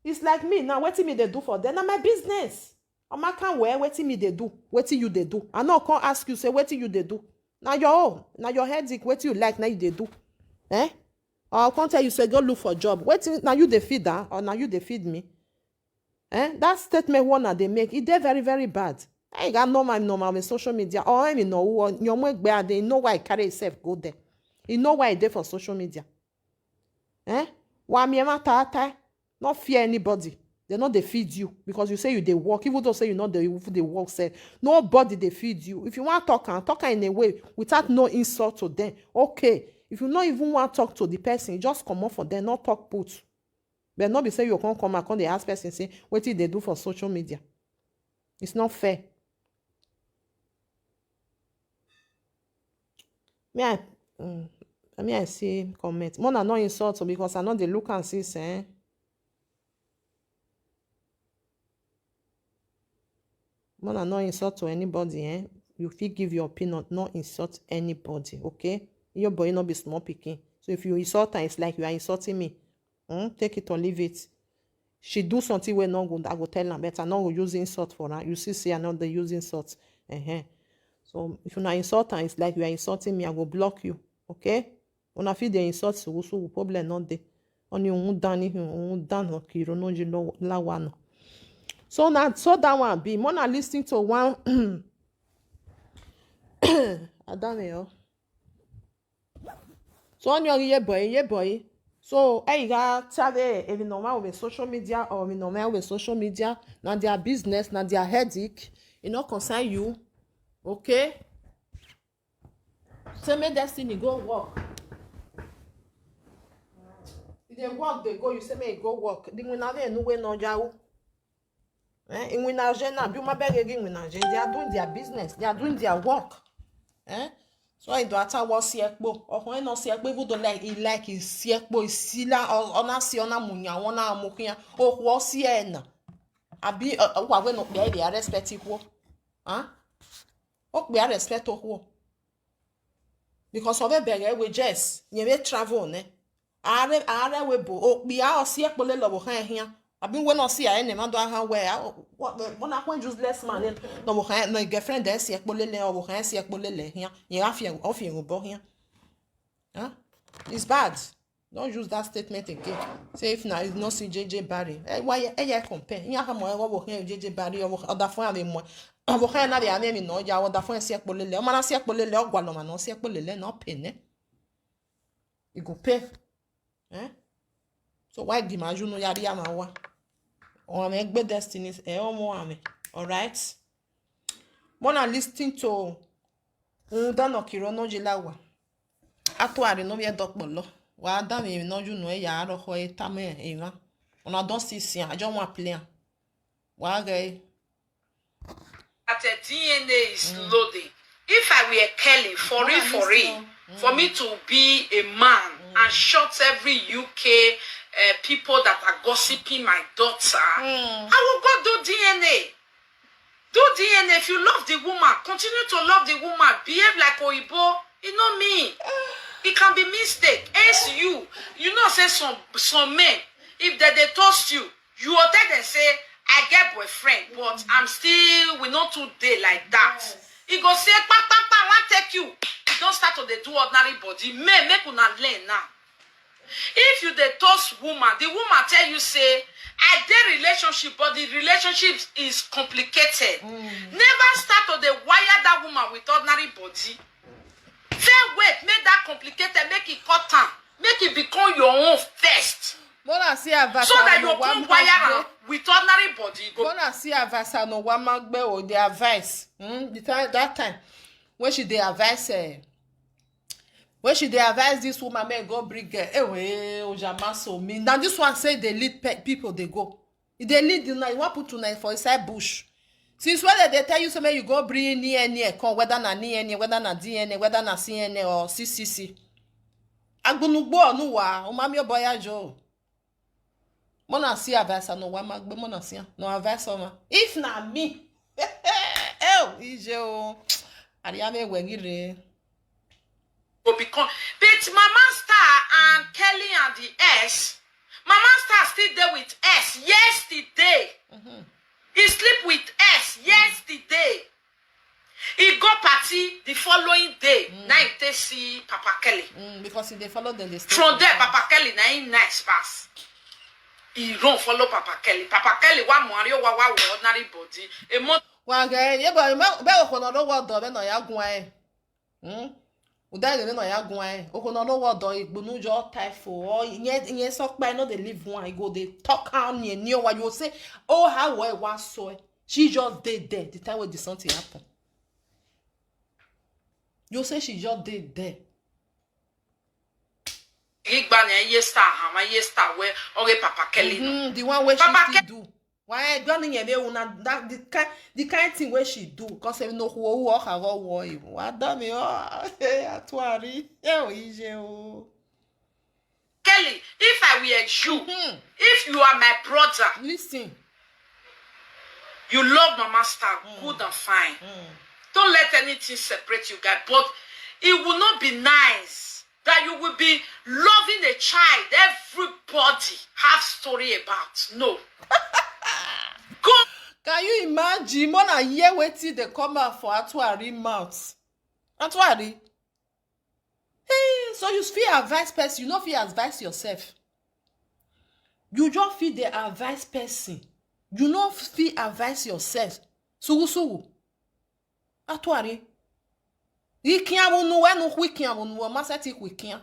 it's like me now wetin me dey do for them na my business Oma can wear wetin me dey do wetin you dey do I no come ask you say wetin you dey do na your own na your headache wetin you like na you dey do or I come tell you say go look for job wetin na you dey feed her or na you dey feed me that statement one they make it dey very very bad I got normal with social media or I mean no your mo they know why I carry yourself go there you know why I dey for social media wa me ma not fear anybody they not they feed you because you say you they work even though say you know they work say nobody they feed you if you want to talk in a way without no insult to them okay if you not even want to talk to the person just come up for them not talk put but not be say you can't come and come the ask person say what did they do for social media it's not fair I see comment more than no insult because I know they look and see say more than no insult to anybody you fit give your opinion not insult anybody okay your boy not be small picking so if you insult her it's like you are insulting me take it or leave it she do something wey not good I go tell her but I no go use insult for her you see I know they use insult so if you not insult her it's like you are insulting me I go block you okay when I feel the insult so problem not there only down kiro no jilo la one so now so that one be more than listening to one Adame so on your boy so I got tell if normal with social media or normal with social media now their business now their headache concern you okay so make destiny go work if they work they go you say make go work the winner no way no jaw in winner na be my beg again winner they are doing their business they are doing their work so I do ata wo si epo okun no si epo even though like he like is si epo isila ona si ona munya wona amokuya o wo si e na abi wa we no pe dey respect ikwo o pe respect okwo because of bere we just yen we travel ne are we bo o bi a o si epo le lo bo kan ehia abi we no si a ne ma do ha we what na point useless man no bo kan no girlfriend dey si epo le o bo kan si epo le ehia yen afia o bo ehia it's bad don't use that statement again say if na no see JJ Barry why compare yen ha mo e wo kan JJ Barry o da fun ave mo bo kan na be ame mi no ja o da fun si epo le o ma na si epo le o gwa lo ma no si epo le no pay ne you go pay so why the maju no yari ama wa o ame gbe destiny o mo ame all right Mona listening to Undano Kirono Jilawa. Atuari no ye dokbolo. Wa da me no you know ya ro ho etame eva. Ona don see see. I just want play. Wa ge. That a DNA is loading. If I were Kelly, for me to be a man and shut every UK people that are gossiping my daughter, I will go do DNA. Do DNA. If you love the woman, continue to love the woman. Behave like Oibo. You know me. It can be mistake. As you know, say some men, if they toast you, you will tell them say, I get boyfriend, but I'm still, we not today like that. He go say, I want take you. You don't start to do ordinary body. Men, make una learn now. If you the toast woman, the woman tell you say, I did relationship, but the relationship is complicated. Never start to the wire that woman with ordinary body. Then wait, make that complicated, make it cut down, make it become your own first. So that you come wire with ordinary body. Gonna see Avasa no one magbe or the advice. The time that time when she dey advise this woman may go bring Ojamaso me. Now this one say they lead people they go. If they lead you now, you want put tonight for inside bush. Since when they tell you something you go bring near come whether na near whether na DNA whether na CNA or CCC. Agunugbo no wa o mami oboya jo. Mona see avasa no wa magbe mona see no avasa ma. If na me. Ije o. Ariame wengire. But Mama Star and Kelly and the S, Mama Star still there with S yesterday. He sleep with S yesterday. He go party the following day. Now he see Papa Kelly. Because if they follow them, they stay. From there, Papa Kelly na him nice pass. He don't follow Papa Kelly. Papa Kelly wa Mario wa ordinary body. A month. Wa ge ye boy be okono do wo do be no ya gun e. Udai no ya gun e. Okono do wo do igbonu jo typho or yen so pa no dey live one. I go dey talk am ni o wa you say, "Oh how we wa so." She just dey there the time when the something happen. You say she just did there. Papa Kelly. The one where she do. Why gonna that the kind thing where she do? Cause I know who walk her war. What damn me? Atuari. Kelly, if I were you, if you are my brother, listen. You love Mama Star, good and fine. Don't let anything separate you guys. But it will not be nice that you will be loving a child everybody have story about. No. Go. Can you imagine? More than a year waiting they come out for Atuari mouth. Atuari. Hey, so you feel advice person. You not feel advice yourself. You just feel the advice person. You not feel advice yourself. Sugu. Atuari. Ikian wonu we no wikian wonu ma seti wikian.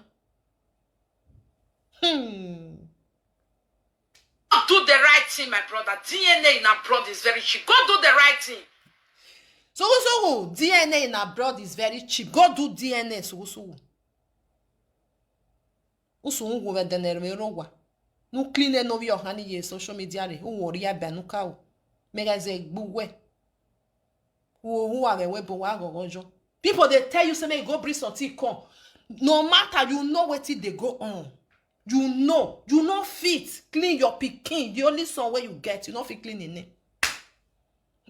Do the right thing, my brother. DNA in abroad is very cheap. Go do the right thing. So DNA in abroad is very cheap. Go do DNA so. Usu we denere rowa. No clean no your honey ye social media re. O wori aba no ka o. Mega ze gbuwe. Who are the web wagojo. People they tell you say go bring something come. No matter you know what it they go on. You know fit clean your pikin. The only son where you get, you know fit clean in it.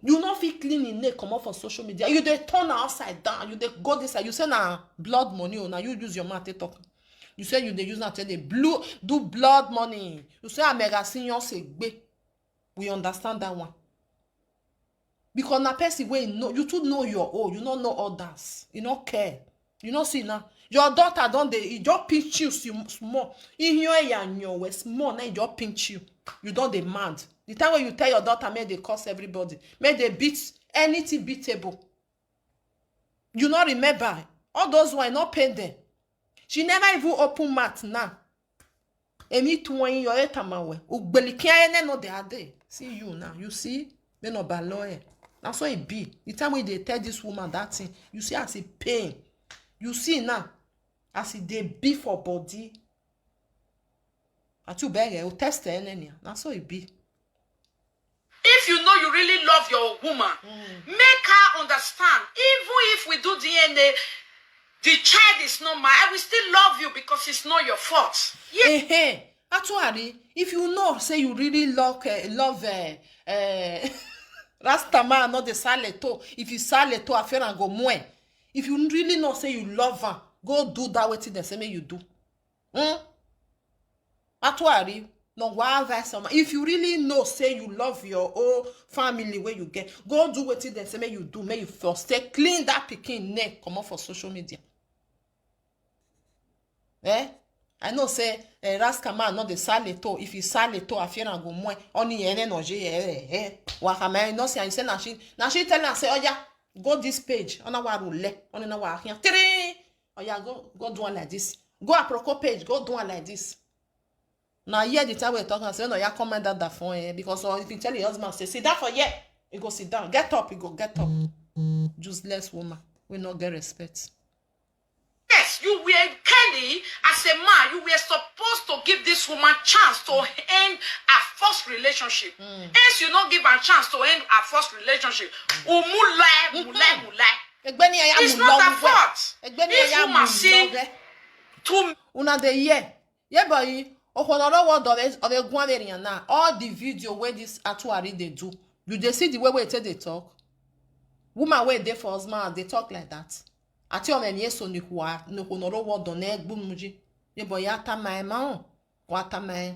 You know fit clean in it. Come up for social media. You they turn outside down. You they go this side. You say na blood money. Now you use your mouth to talk. You say you they use now tell they do blood money. You say America senior say be. We understand that one. Because na person wey know you too know your own, you don't know others. You don't care. You don't see now. Your daughter don't they just pinch you small. In your and your way small, now just pinch you. You don't demand. The time when you tell your daughter, may they curse everybody, may they beat anything beatable. You not remember all those who are not paying them. She never even open mouth now. Emi tuwan your etamawe. Ugbelikia ene no de ade. See you now. You see? They no bad lawyer. na so it be. The time when they tell this woman that thing, you see as a pain. You see now, as it dey be for body. Atu beg o test enenia. Na so it be. If you know you really love your woman, make her understand. Even if we do DNA, the child is not mine. I will still love you because it's not your fault. Yeah. Actually, if you know, say you really love Rastaman, not the Saleto. If you Saleto, I feel and go mwen. If you really know, say you love her, go do that way till the same you do. Actually, no if you really know, say you love your whole family where you get, go do what the same you do. May you first stay clean that picking neck, come off for social media. I know say Rastaman not the Saleto. If you Saleto, I feel and go mwen. Only ene no je wakame no say I say na she tell her say, oh yeah, go this page. Ona wa rule. Ona na wa here. Oh yeah, go do one like this. Go aproko page. Go do one like this. Now here the time we're talking, say no, you comment that phone because if you tell your husband, say sit down for here, you go sit down. Get up, you go get up. Useless woman, we not get respect. Yes, you were Kelly as a man. You were supposed to give this woman chance to end her first relationship. Hence, you not give her chance to end her first relationship. Mulai. It's not her fault. If woman see to Una de ye, boy. All the video where this actually they do. You they see the way they talk. Woman where they for husband, they talk like that. Ati on enye so ni kwa no honoro wodo na egbumuji. Ye boy ata mai ma wata mai.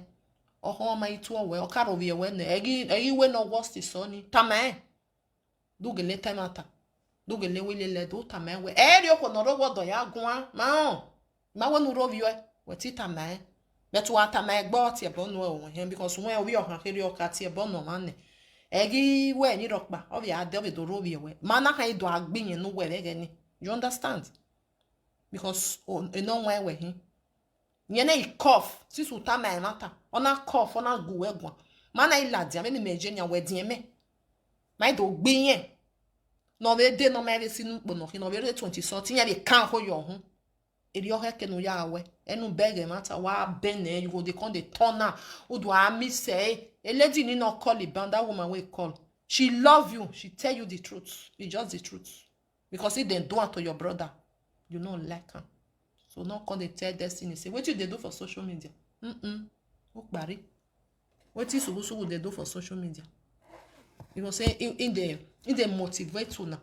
Oho ma itu owe okaro wie we na egi we no worst so ni tamai. Dugele temata. Dugele wile do tamai we. Eri honoro wodo ya gwa ma we no rovie we ti tamai. But what am I bought your bono him because when we are here, your cat your bono man. Eggy, when you rock back, oh, yeah, David Rovia way. Mana I do have been in nowhere again. You understand? Because in no way with him. Yene cough, since what time I matter. On a cough, on a go egg. Man, I lads, I mean, Virginia, where dear me. My dog being no, they did no medicine, but no, 20 something, and they can't hold your home. If you have no yawe, and no beg matter what bene, you go the con the turner, who do I miss say, a lady need not call it, but that woman will call. She love you, she tell you the truth. It's just the truth. Because if they do it to your brother, you don't like her. So not call the tell destiny. Say, what do they do for social media? Look, Barry. What is what they do for social media? You know, say in the motivate you now.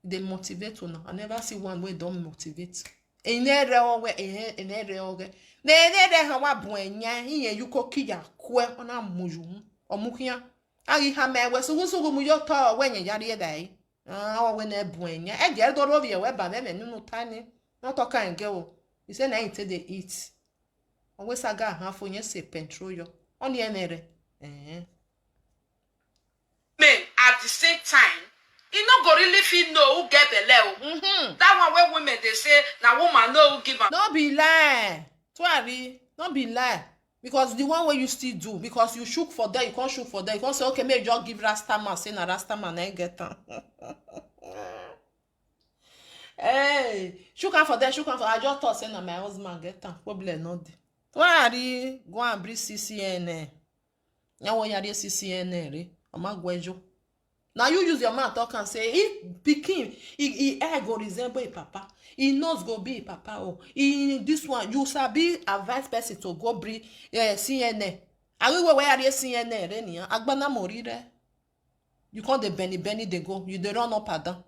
They motivate una. I never see one way don't motivate. Enere oge. Ne hawa buenya iye yuko kiya kwe ona muju. Omukia. Agi ha mewe sugu mu yo to wenye yari dai. Ah we na buenya. E je do rovie we ba me nunu tani. Na to kan ge o. You say na inte dey eat. Onwe saga ha fo nye se petrol yo. Oni enere. men at the same time. You no go really feel no who get belle. That one where women they say na woman no who give am. No be lie. Twari, no be lie. Because the one where you still do, because you shook for that, you can't shook for that. You can't say, okay, maybe just give Rastaman, say na Rastaman, I get them. Hey, shook for that, shook for I just thought say na my husband get them. Problem not there. Twari, go and bring CCN. Now when you are CCN, re, Oma gwejo. Now you use your mouth talk and say if pikin he go resemble a papa, he knows go be a papa. Oh, in this one you sabi advise person to go bring CNN. Are we where are CNN? Renia agbana morire. You call the Benny they go. You they run up and down.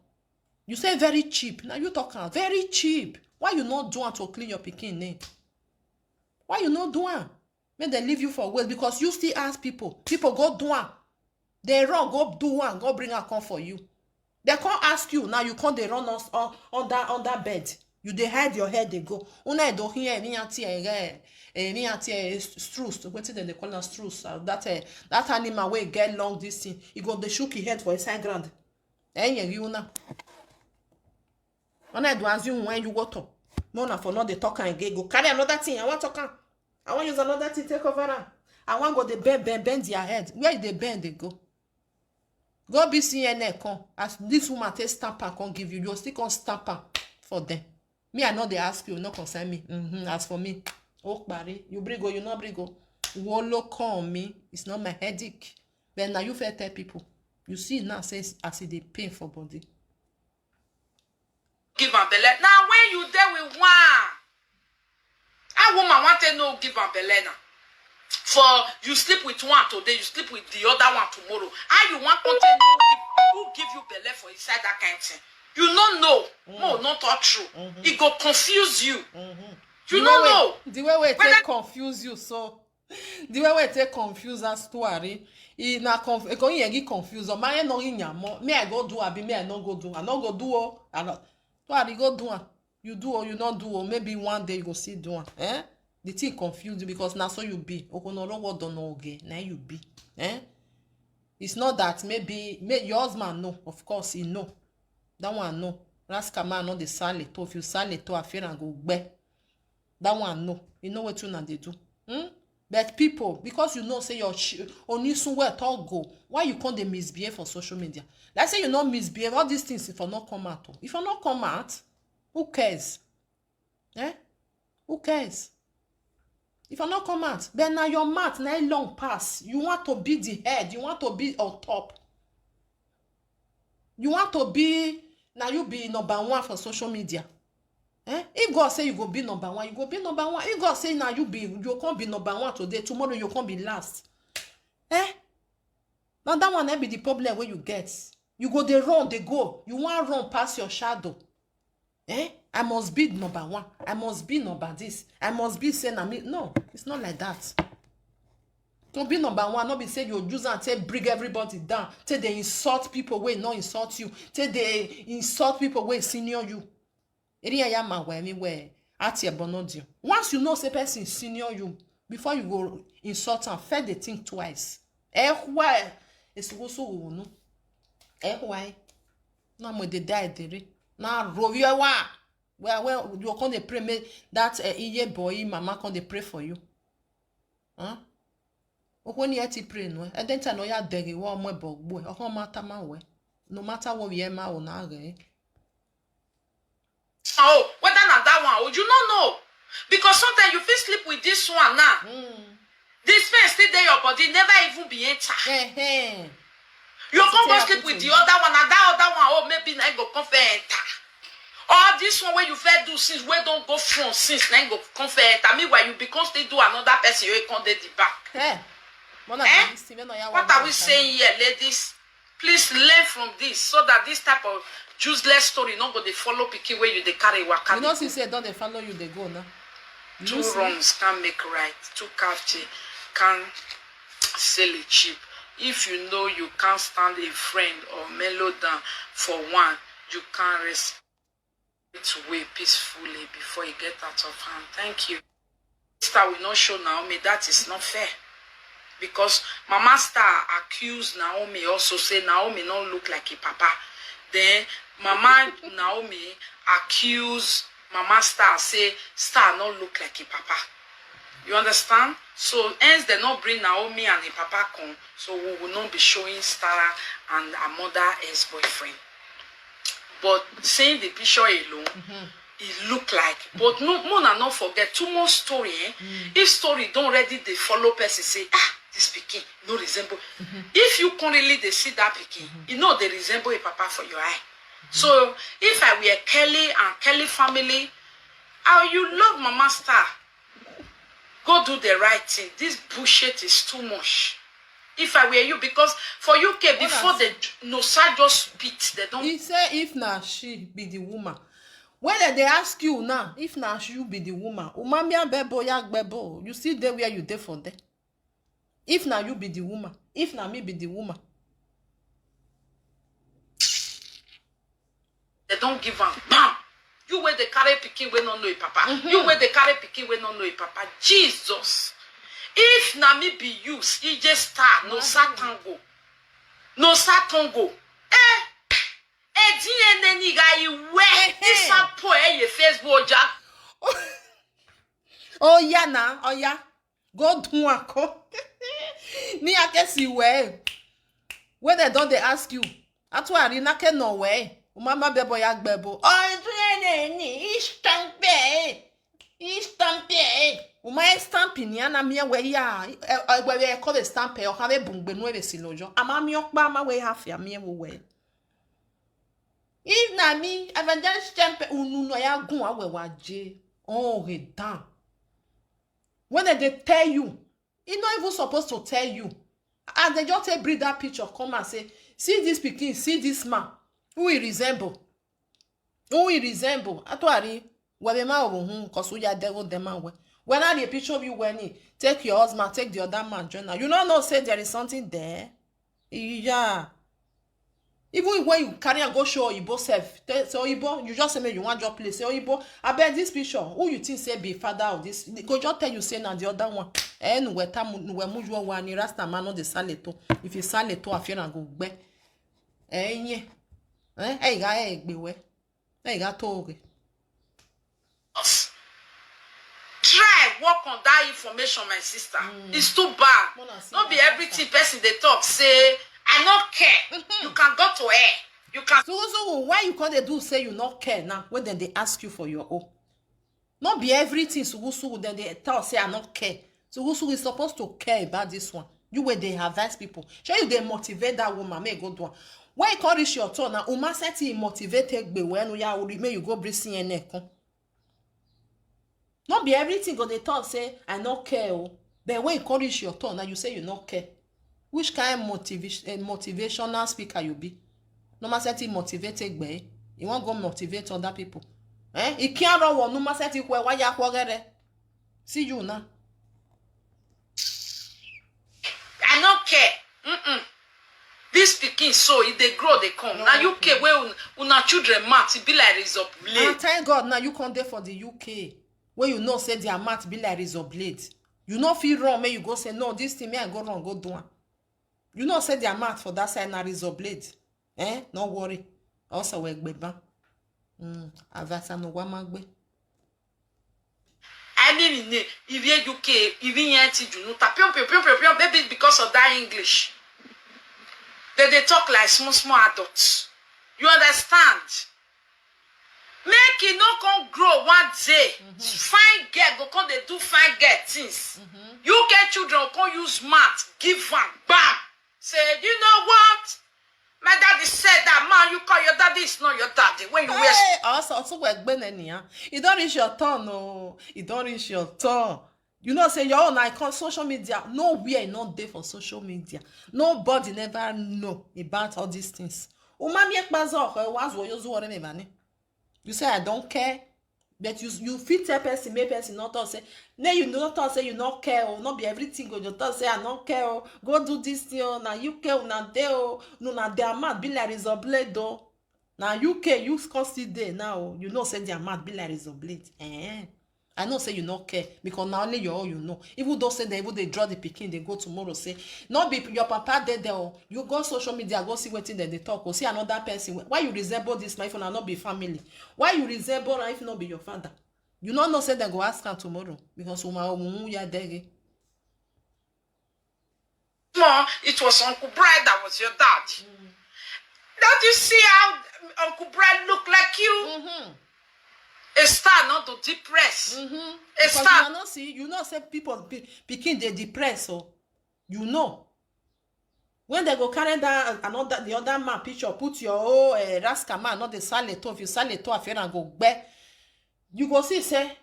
You say very cheap. Now you talking very cheap. Why you not doing to clean your pikin name? Why you not doing? May they leave you for well because you still ask people. People go doing. They run, go do one, go bring her come for you. They can't ask you, now you can't they run us on that bed. You they hide your head, they go. Una do here, me auntie struce. What is they call her struce? That animal way get long this thing. You go the shook head for a side ground. You na. Una do assume when you go to. Mona for not the talk and go carry another thing. I want to come. I want use another thing take over her. I want go the bend their head. Where they bend they go. Go be CNN come. As this woman take stamp and come give you, you still come stamp am for them. Me, I know they ask you, no concern me. As for me, oh, Barry, you bring go, you not bring go. Wolo come me, it's not my headache. But now you fair tell people. You see now, says as it dey pain for body. Give am belle. Now when you there with one, a woman want to know give am belle now. For you sleep with one today, you sleep with the other one tomorrow. How you want to know who give you belle for inside that kind of thing? You don't know. No, not all true. It go confuse you. You don't know. The way we take confuse you, so the way we take confuse us story. E na going to get confused. My no inyamo. Me I go do abi me I no go do. I no go do o. I no. So I go do. You do or you not do or maybe one day you go see do. Eh? The thing confuse you because now so you be. Okono what don't know again. Now you be. Eh? It's not that maybe your husband know. Of course he know. That one know. Rascal man know the salary to. If you salary to a fair and go back. That one know. You know what you na they do. But people, because you know, say your only somewhere talk go, why you can't they misbehave for social media? Let's say you not misbehave, all these things if you not come out. If you not come out, who cares? Eh? Who cares? If you not come out, then now your mouth now long pass. You want to be the head, you want to be on top. You want to be, now you be number one for social media. Eh? If God say you go be number one, you go be number one. If God say now you can't be number one today, tomorrow you can't be last. Eh? Now that one be the problem where you get. You go they run, they go. You want run past your shadow. Eh? I must be number one. I must be number this. I must be saying I mean no, it's not like that. To be number one, not be say you use and say bring everybody down. Say they insult people where not insult you. Say they insult people where senior you. Once you know say person senior you, before you go insult and fair the think twice. Why? It's also no. Why? Now when they die, they now rovio wa. Well, you can't pray me that iye boy mama can't pray for you. Huh? When you pray no, I don't know ya degi wa mo bogbo. O matter ma we. No matter what we ma ona re. Oh, whether not that one, you don't know. Because sometimes you feel sleep with this one now. This pain still there your body, never even be enter. You come go sleep with the other one, and that other one, oh, maybe I go come enter. Or this one where you fair do since where don't go front since then go come enter. Meanwhile, you become still do another person, you can't do the back. What are we saying here, ladies? Please learn from this so that this type of useless story not go they follow picky where you they carry waka. You know, since say don't they follow you, they go now. Two wrongs can't make right. Two crafty can't sell it cheap. If you know you can't stand a friend or mellow down for one, you can't rest it away peacefully before you get out of hand. Thank you. Star will not show Naomi that is not fair. Because Mama Star accused Naomi also say Naomi don't look like a papa. Then Mama Naomi accused Mama Star say Star not look like a papa. You understand? So hence they not bring Naomi and a papa come. So we will not be showing Star and her mother ex-boyfriend. But seeing the picture alone, it look like. But no Mona not forget too much story. If story don't ready they follow person say this pikin no resemble. If you currently they see that pikin, you know they resemble a papa for your eye. So if I were Kelly and Kelly family, how you love Mama Star, go do the right thing. This bullshit is too much. If I were you, because for UK before the no side just spit, they don't. He say if na she be the woman. When they ask you now, if na you be the woman, umamia bebo yak bebo, you see there where you there for there. If na you be the woman, if na me be the woman. They don't give up. Bam! You where they carry pikin we no know a papa. You where they carry pikin we no know a papa. Jesus. If na me be you, EJ Star, no Satan go. No Satan go. DNA nigga you wear. This a poor your Facebook jack. Oh yeah na, oh yeah. Go do ako. Ni ake si we. when they don't they ask you atwari na ke no way mama bebo ya gbebo ni istampe uma stampi ni ana mi we ya we call the stampe o have bungbe no e silojo ama mi okpa ma we half ya mi we if na mi evangelist stampe unu no ya gun awe waje oh he down when they tell you he not even supposed to tell you and they just bring that picture come and say see this pikin see this man who he resemble atwari we ma ohun cause we ya devil dem man when I the picture of you when he take your husband take the other man join now you don't know say there is something there yeah even when you carry and go show Oyibo self so Oyibo you just say me you want your place say Oyibo I bet this picture who you think say be father of this go just tell you say na the other one nu we muju wa ni rasta man no the saleto if you saleto afia na go gbe yin ga egbe we ga to re try work on that information, my sister. It's too bad. Not be everything person they talk say I not care. You can go to air. You can. So why you can't do say you not care now when then they ask you for your own? Not be everything. So then they tell say I not care. So is supposed to care about this one. You where they advise people. Show you they motivate that woman. May go do one. Why you can't reach your turn now? Uma seti motivated be when you go breathing and neck. Not be everything go they talk say I not care. But when you can't reach your turn now you say you not care. Which kind of motivational speaker you be? No matter say motivated by, you want go motivate other people. You can't run one. No matter say why you are see you now. I don't care. This pikin so if they grow they come. Now UK where una children mat it be like razor blade. Thank God now you come there for the UK where you know say their mat be like razor blade. You not feel wrong when you go say no this thing may I go wrong go do one. You know say their mat for that side na razor blade. No worry. Also we gbeba. Avasa no wa magbe. I mean if you UK even yanti you know tapion baby because of that English. They talk like small adults. You understand? Make it not come grow one day. Fine girl go come they do fine girl things. UK children come use math, give one bam. Say, you know what? My daddy said that man, you call your daddy is not your daddy. When you wear also it don't reach your turn, no. It don't reach your turn. You know, say your own icon social media. Nowhere not there for social media. Nobody never know about all these things. You say I don't care, but you fit tell person, make person not talk say. No, you not talk say you not care or not be everything go. You talk say I not care or go do this thing or na UK na there or no na their mouth be like razor blade though. Now UK you constantly there now. You know say their mouth be like razor blade. I know say you not care because now only you all you know. Even though say they draw the pikin, they go tomorrow say not be your papa there or you go social media go see what they talk or see another person. Why you resemble this man if not be family? Why you resemble if not be your father? You not know say they go ask her tomorrow because ya there. No, it was Uncle Brad that was your dad. Don't you see how Uncle Brad look like you? A star not to depress. A star. You know, say people picking they depress, so you know. When they go carry that the other man picture, put your rascal man, not the saleto. If you saleto, if you go back, you go see say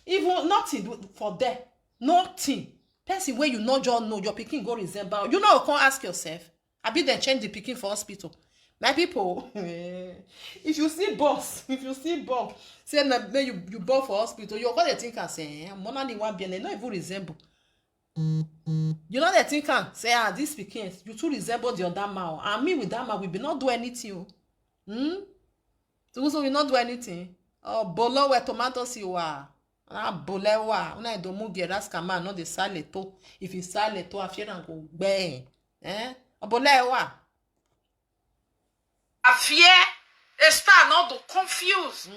even nothing for there, nothing. Person where you not just know your picking go resemble. You know, you can't ask yourself. I be then change the picking for hospital. My people, if you see boss, say that you born for hospital, you're gonna think and say, Mona ni one bien, they not even resemble. You know they think and say, this speaking, you two resemble the other man. And me with that man, we be not do anything. So we not do anything. Oh, bolo where tomatoes you are. Bolewa, una do move the rascal man, not the saleto. If you saleto, I fear and go bang. Bolewa. A fear, a star not to confuse.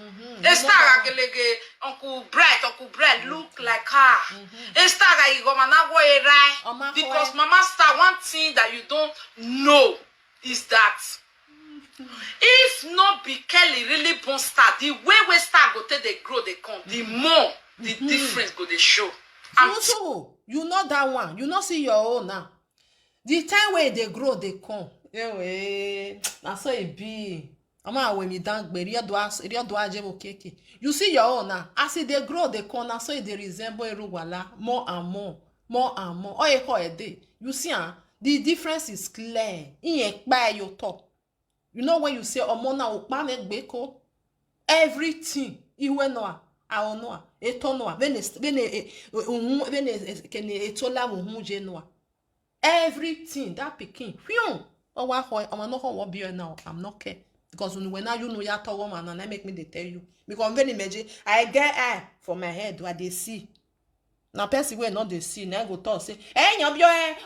A star Uncle Brett look like her. A star because Mama Star one thing that you don't know. is that if not be Kelly really born star, the way we star go take they grow, they come, the more the difference go they show. So you know that one. You not see your own now. The time where they grow, they come. Anyway, that's so it be. When me down, you see your own now. As they grow, they come. Now so they resemble Eruwala more and more, more and more. Oh, you see, the difference is clear. You talk. You know when you say Omona Ukmane Beko, everything you know. I don't know. Everything that picking. Oh, I'm not going to be now. I'm not care. Because when now you know you're a woman and I make me they tell you. Because when imagine I get eye for my head what they see. Now person will not they see. Now go talk say, hey, you're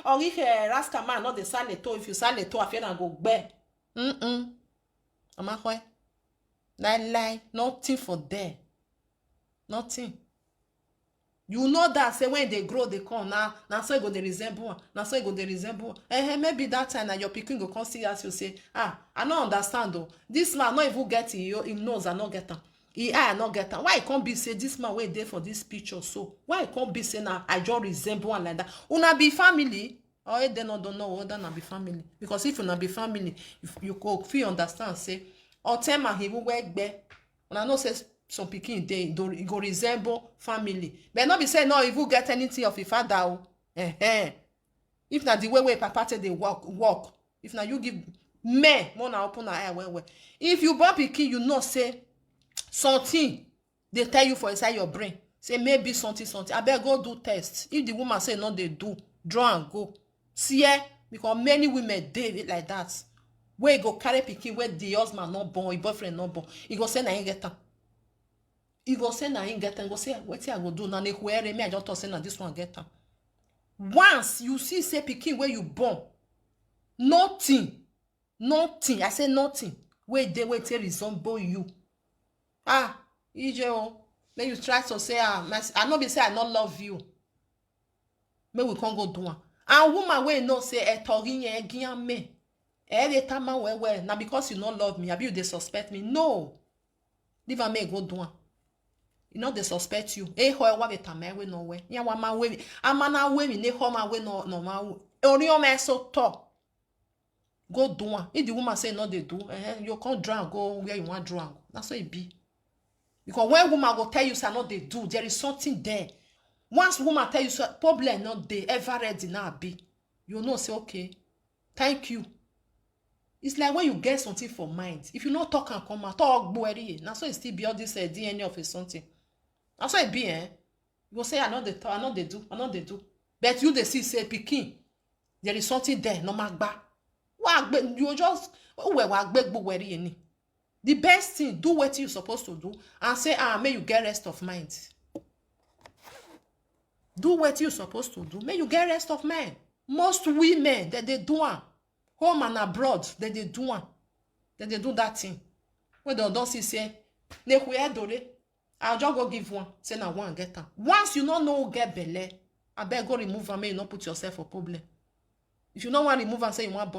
or if Rasta man not the saneto. If you saneto, I feel and go bear. I'm not why. Lie, nothing for there. Nothing. You know that say when they grow, they come now. Now so you go they resemble. Now so you go they resemble. Maybe that time now your picking go come see as you say, I don't understand though. This man not even get him nose I not get him. I not get him. Why it can't be say this man wait there for this picture so? Why it can't be say now I just resemble one like that? Una be family. Or they don't know whether na be family. Because if you not be family, if you go feel understand say, or tell man he will work there. Una no say some pikin dey go resemble family. But not be say no, if you get anything of your father. If na the way papa take dey walk. If na you give men more na open eye well. If you born pikin, you know say something they tell you for inside your brain. Say maybe something. I better go do test. If the woman say no, they do. Draw and go. See because many women dey like that. Where you go carry pikin where the husband not born, your boyfriend not born. You go say na him get am. You go say na him get am. Go say what I go do now. Where me I just talk say na this one get am. Once you see say pikin where you born, nothing. I say nothing. Where they wait to resemble you. EJO. Then you try to say I not be say I not love you. Maybe we can't go do one. And woman wey know say etorin yen gian me. Every time well now because you not love me, abi you they suspect me. No. Leave a me go do one. You know they suspect you. Ho wa beta me we no we. Ya wa ma we. Amana we mi ne ho ma we no ma. Ori o me so to. Go do one. If the woman say no they do, you can't drown go where you want drown. That's what it be. Because when woman go tell you say no they do, there is something there. Once woman tell you so problem not they ever ready now be, you know say okay, thank you. It's like when you get something for mind. If you not talk and come out, talk boy. Now so it still be all this DNA of a something. That's why it be You go say I know they talk, I know they do. But you they see say pikin, there is something there. No magba. You just the best thing, do what you're supposed to do and say may you get rest of mind. Do what you're supposed to do. May you get rest of mind. Most women that they do home and abroad that they do that thing. When they don't see say I'll just go give one. Say na one get them. Once you don't know get belle, I better go remove and may you not put yourself for problem. If you don't want to remove and say you want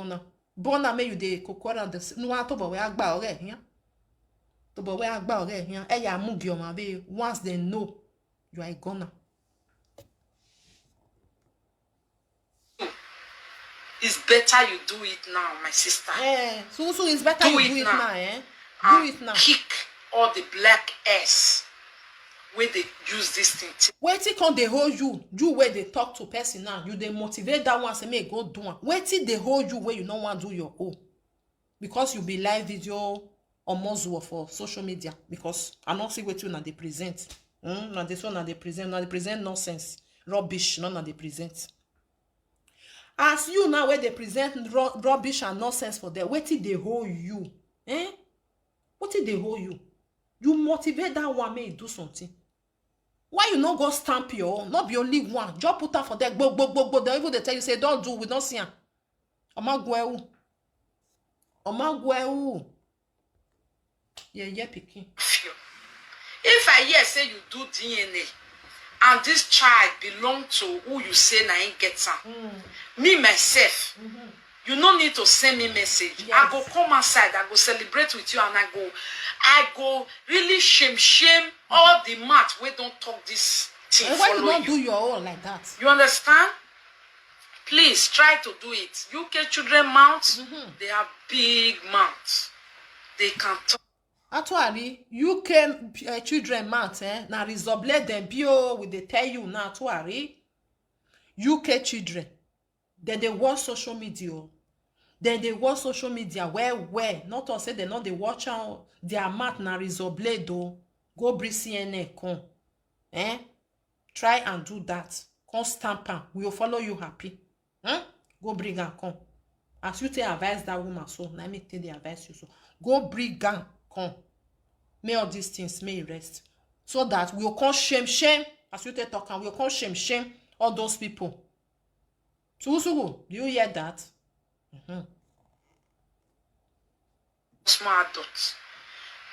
bona may you de kokora the no to bo we agba ore here. To bo we agba ore here. E ya mugi o ma be once they know you are a goner. It's better you do it now, my sister. So it's better you do it now, Do it now. Kick all the black ass where they use this thing. Wait till come they hold you where they talk to person now. You they motivate that one say may go do one. Wait till they hold you where you don't want to do your own. Because you be live video or muzzle for social media. Because I not see what you now they present. Now this one now they present nonsense. Rubbish, none of they present. As you now where they present rubbish and nonsense for them, wait till they hold you. What till they hold you? You motivate that one may do something. Why you not go stamp your own? Not be only one. Just put her for that. They even they tell you say don't do. We don't see her. Omagweu. Yeah, picking. If I hear say you do DNA and this child belong to who you say na ain't get some. Me myself, You no need to send me message. Yes. I go come outside. I go celebrate with you, and I go really shame all the math. We don't talk this thing. And why you Follow don't you. do your own like that? You understand? Please try to do it. UK children mouths, they have big mouths. They can talk. Atuari, UK children mouth, na resolve them bio with they tell you now, Atuari. UK children, then they watch social media. Then they watch social media where not to say they not they watch out their mouth na resolve do. Go bring CNN come. Try and do that. Come stamp am. We will follow you happy. Go bring am come. As you take advise that woman, so let me take the advice you so. Go bring am come. May all these things may rest. So that we will come shame. As you take talk and we will come shame all those people. Sugusugu, do you hear that? Small adults.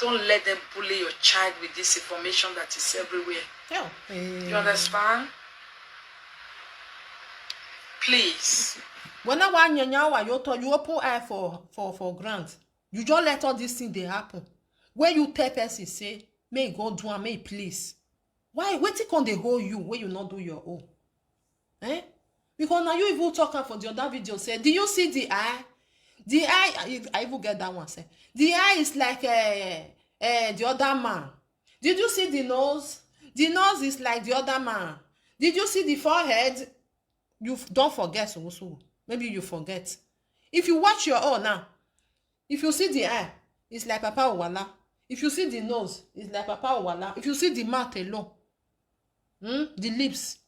Don't let them bully your child with this information that is everywhere. Yeah. You understand? Please. When I want you open eye for grant. You just let all these things they happen. When you tell person say, may God do and may please. Why? Wait till they hold you when you not do your own. Because now you even talking for the other video say, do you see the eye? The eye, I even get that one say. The eye is like the other man. Did you see the nose? The nose is like the other man. Did you see the forehead? You don't forget, so maybe you forget. If you watch your own now, if you see the eye, it's like Papa Owala. If you see the nose, it's like Papa Owala. If you see the mouth alone, the lips,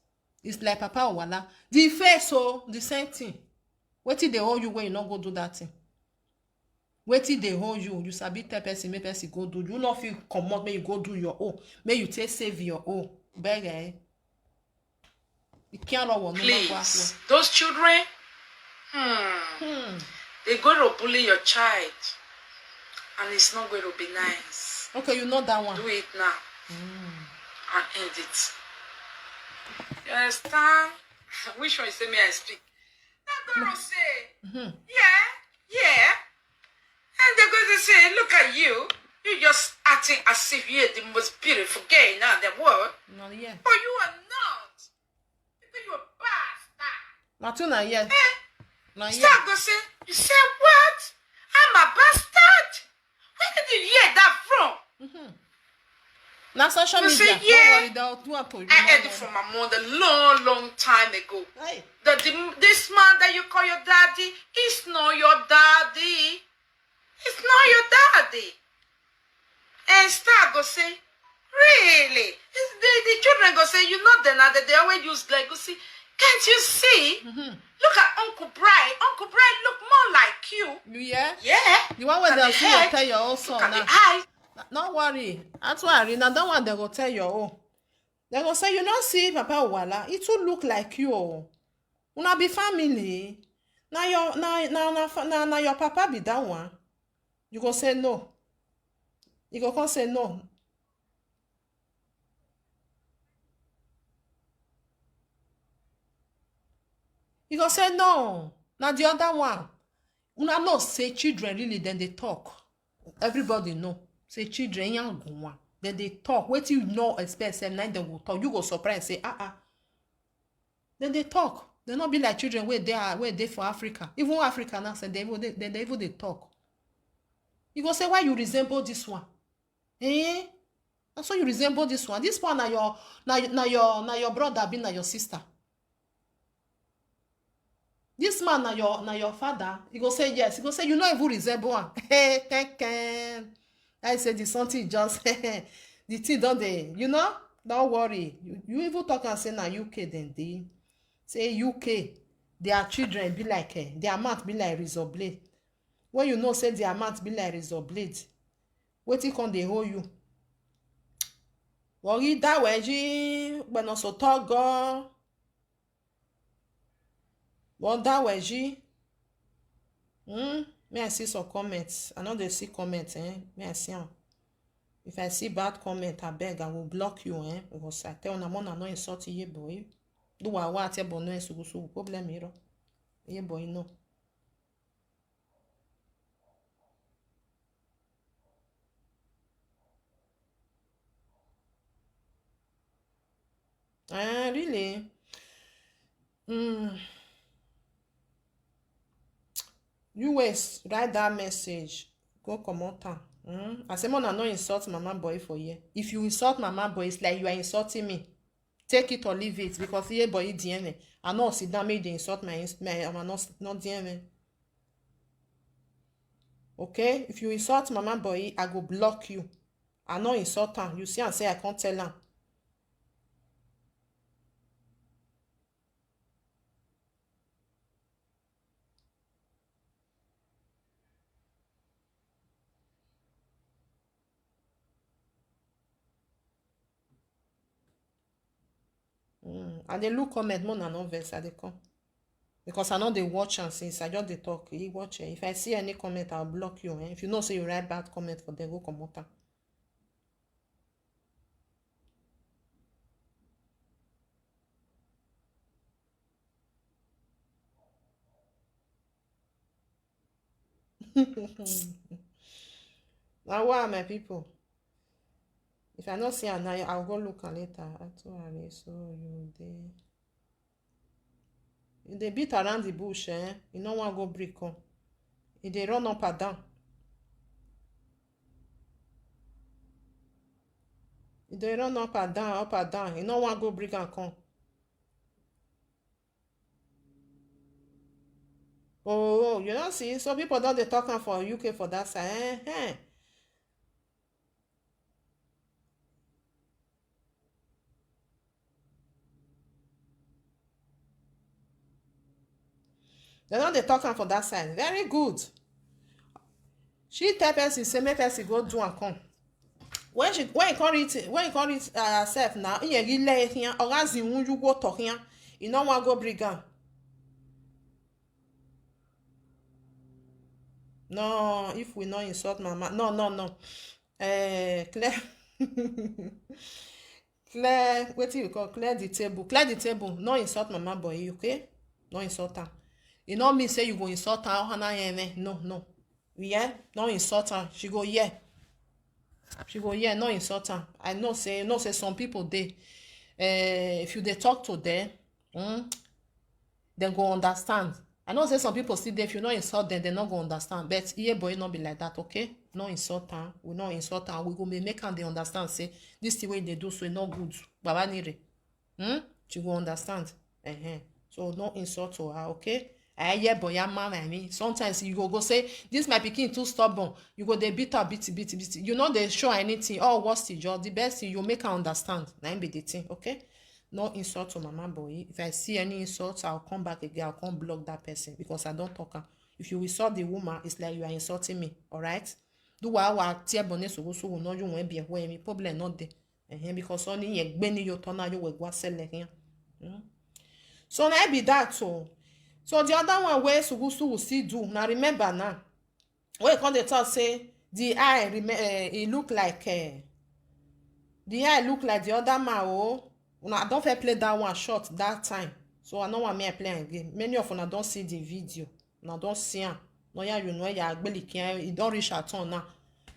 it's like Papa Owala. The face, so the same thing. Wait till they hold you when you not go do that thing. Wait till they hold you. You sabi tell person, make person go do. You not feel come out, may you go do your own. May you take save your own. Beg. Please, those children, they're going to bully your child, and it's not going to be nice. Okay, you know that one. Do it now and end it. You understand? Which one you say me I speak? That girl say, yeah, and they're going to say, look at you. You're just acting as if you're the most beautiful girl in the world. No, yeah. But you are not. You're a bastard. Not too not yet. Not yet. Start go say, you said what? I'm a bastard? Where did you hear that from? Now social You media. say, yeah. Don't worry, do I heard it from my mother long time ago. Hey. That this man that you call your daddy is not your daddy. It's not your daddy. And start go say, really? The children go say, you know them, that they always use like, go see, can't you see? Look at Uncle Bright. Uncle Bright look more like you. You hear? Yeah. The one where Look at they'll the see you head. tell your own son Look at now. the eyes. Don't worry. That's why now that one they go tell your own. They go say you don't see Papa Owala. It will look like you. Una be family. Now your papa be that one. You go say no. You go come say no. You go say no. Now the other one. Una know say children really then they talk. Everybody know. Say children young one. Then they talk. Wait till you know expect them now they will talk. You go surprise and say Then they talk. They not be like children where they for Africa. Even Africa now say they even they talk. You go say why you resemble this one? That's why you resemble this one. This one na your brother be na your sister. This man na your father. He go say yes. He go say you not even resemble one. I say the something just the thing don't they? You know? Don't worry. You even talk and say na UK then they say UK. Their children be like their mouth be like razor blade. When you know say their mouth be like razor blade, wetin come dey hold you? Worry that way, when also talk go. Well, that way, may I see some comments? I know they see comments, May I see them? If I see bad comment, I beg, I will block you, Because I tell them, I'm not insulting you, boy. Do I want to no sugu problem here? Yeah, boy, no. Really? You waste write that message. Go comment am. I say mona no insult mama boy for here. If you insult mama boy, it's like you are insulting me. Take it or leave it because here boy DM. I know sit down make they insult my I'm not DM. Okay? If you insult mama boy, I go block you. I no insult am. You see and say I can't tell am. I dey look comment more than no vex I dey come. Because I know they watch and since I just dey talk, you watch it. If I see any comment, I'll block you. If you know say you write bad comment for them, go comment am. Now why my people? If I not see her now, I'll go look her later. So you dey beat around the bush, eh? You no want go break on. You dey run up and down. You dey run up and down, up and down. You no want go break and come. Oh, you don't see? Some people don't they talking for UK for that side. They don't they talking for that side. Very good. She tell person say make person go do and come. When you can't read herself now, you lay here or as you go talk here, you don't want go brigand. No, if we not insult mama. No. Claire. Claire, what do you call Claire the table? Claire the table. No insult mama boy, okay? No insult her. You know me say you go insult her. No. Yeah? No insult her. She go, yeah. No insult her. I know say some people they if you they talk to them, they go understand. I know say some people still there, if you not insult them, they're not going to understand. But here boy not be like that, okay? No insult her. We not insult her. We go make them they understand. Say this the way they do, so it's not good. Baba nire. She go understand. So no insult to her, okay? I hear boy man, I mean. Sometimes you go say, this my pikin too stubborn. You go they beat her, beat. You know they show anything. Oh, what's the job? The best thing you make her understand. Now be the thing, okay? No insult to mama boy. If I see any insult, I'll come back again. I'll come block that person because I don't talk her. If you insult the woman, it's like you are insulting me. Alright? Do what I tear bonnet so will not you won't be aware me. Problem not there. Because only ye benny your turn you will go sell here. So now be that so. So the other one where Sugusu will still do. Now remember now. When come the talk say the eye it look like the eye look like the other man. Oh. I don't play that one short that time. So I know what me I play again. Many of una don't see the video. Una don't see am. No ya you know ya agbeli kian. It don't reach her turn now.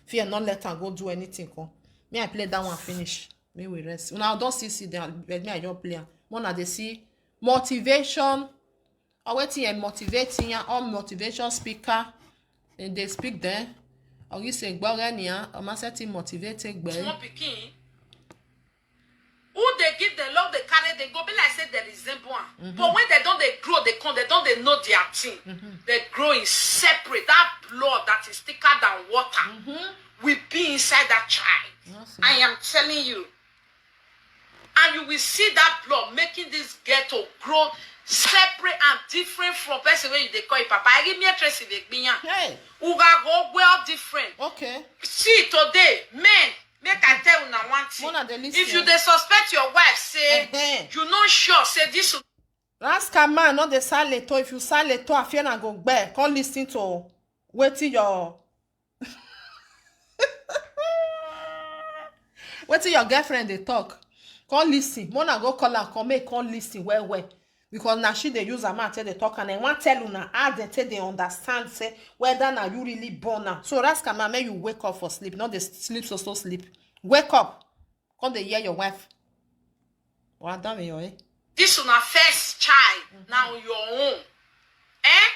Fear not let her go do anything. Come. Me I play that one finish. Me we rest. Una don't see them. But me I don't play. One they see motivation. Or waiting motivating ya. All motivation speaker. And they speak there. Or you say gbogania. Or ma setting motivated by. Small pikin. Who they give the love, they carry, they go be like say there is one. But when they grow, they know their thing. They grow in separate. That blood that is thicker than water will be inside that child. I am telling you. And you will see that blood making this ghetto grow separate and different from person when they call it papa. I give me a trace in the Hey. Who go well different. Okay. See today, men. Make I tell you now one thing. If you they suspect your wife, say you not sure, say this. Ask a man, not the silent. If you silent, I fear I go back. Can't listen to waiting your waiting your girlfriend they talk. Can't listen. Mona go call her, come make can't listen well. Because now she they use a man tell they talk and they want tell you now how they tell they understand say whether now you really born now. So ask a man, make you wake up for sleep, not the sleep so sleep. Wake up. Come they hear your wife. Wa da me yo eh. This is our first child. Now your own. Eh?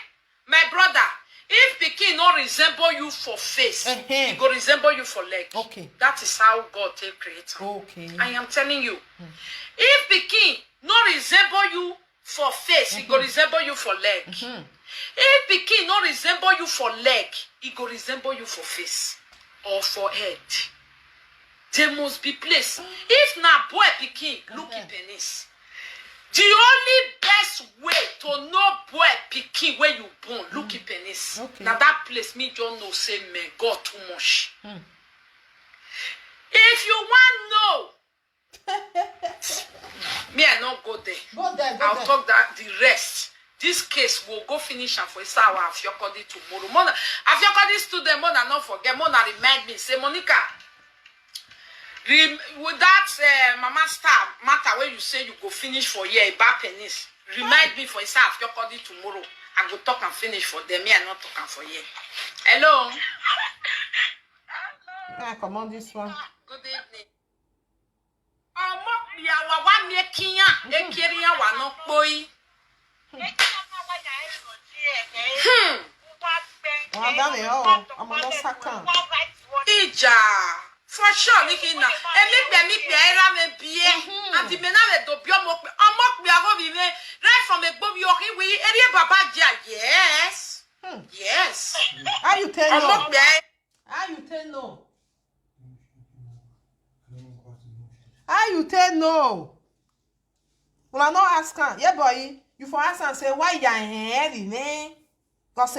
My brother, if Pikin not resemble you for face, he go resemble you for leg. Okay. That is how God take create am. Okay. I am telling you. If Pikin not resemble you for face, he go resemble you for leg. If Pikin not resemble you for leg, he go resemble you for face or for head. There must be place. If na boy Pikin, look at penis. The only best way to know boy Pikin where you born, look at penis. Okay. Now that place me don't know say me God too much. If you want know, me I not go there. Go there, go I'll there. talk that the rest. This case will go finish and for our Afiokodi tomorrow. Mona Afiokodi student, Mona not forget. Mona remind me, say Monica. With that mama star matter where you say you go finish for year about penis. Remind me for Afiokodi tomorrow. I go talk and finish for them. Me I not talk and for year. Hello. Yeah, come on this one. Good evening. Ya wa making ya ekiri ya wa no boy. Wa da me yo. I'm not second. Ija. For sure, Nikina. Me era me bie. And the mena me do bio mo. Amok bi ago bi me. Right from a bob yo we eri baba ja. Yes. Yes. How you tell no? Amok bi. How you tell no? How you tell no? Well, I not ask her. Yeah, boy. You for ask and say why you heavy, man? Cause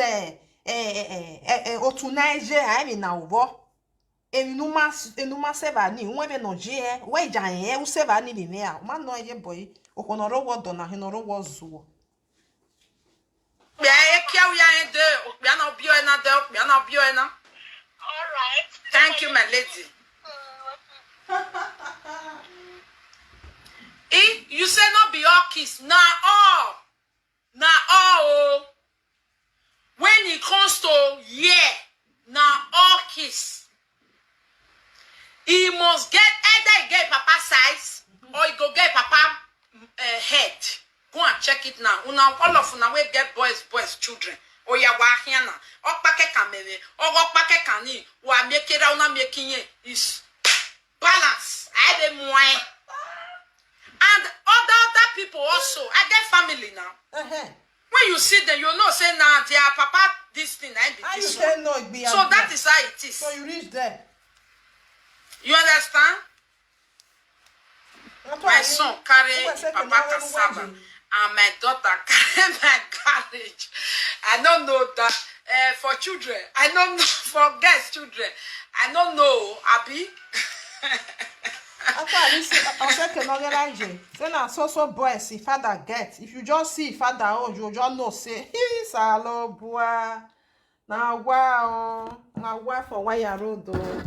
otunaije I mean now bo. Enuma seva ni unwe be no je we ja u seva ni bi me a. Ma no ye boy. Okonoro wo do na hinoro wo zuo. Ya e kia u ya ende. Okbia na obio e na de. Okbia na obio e na. All right. Thank you, my lady. You say not be all kiss. Nah all. Oh. When it comes to all kiss. He must get either he get papa size or he go get papa head. Go and check it now. All of una we get boys children. O ya wa hiana. Okpake kamere. Okpake kani. Wa make it una making it is balance. I dey moyen. And other people also. I get family now. When you see them, you know say now their papa this thing I be this one. No, it be So that is how it is. so you reach there. You understand? That's My why son carry Who was papa second? cassava and my daughter carry my carriage. I don't know that for children. I don't know for girls children. I don't know, Abi. That's why I say can not get say na so boys if father get. If you just see father oh you just know say he salo boy. Na wa for wire road oh.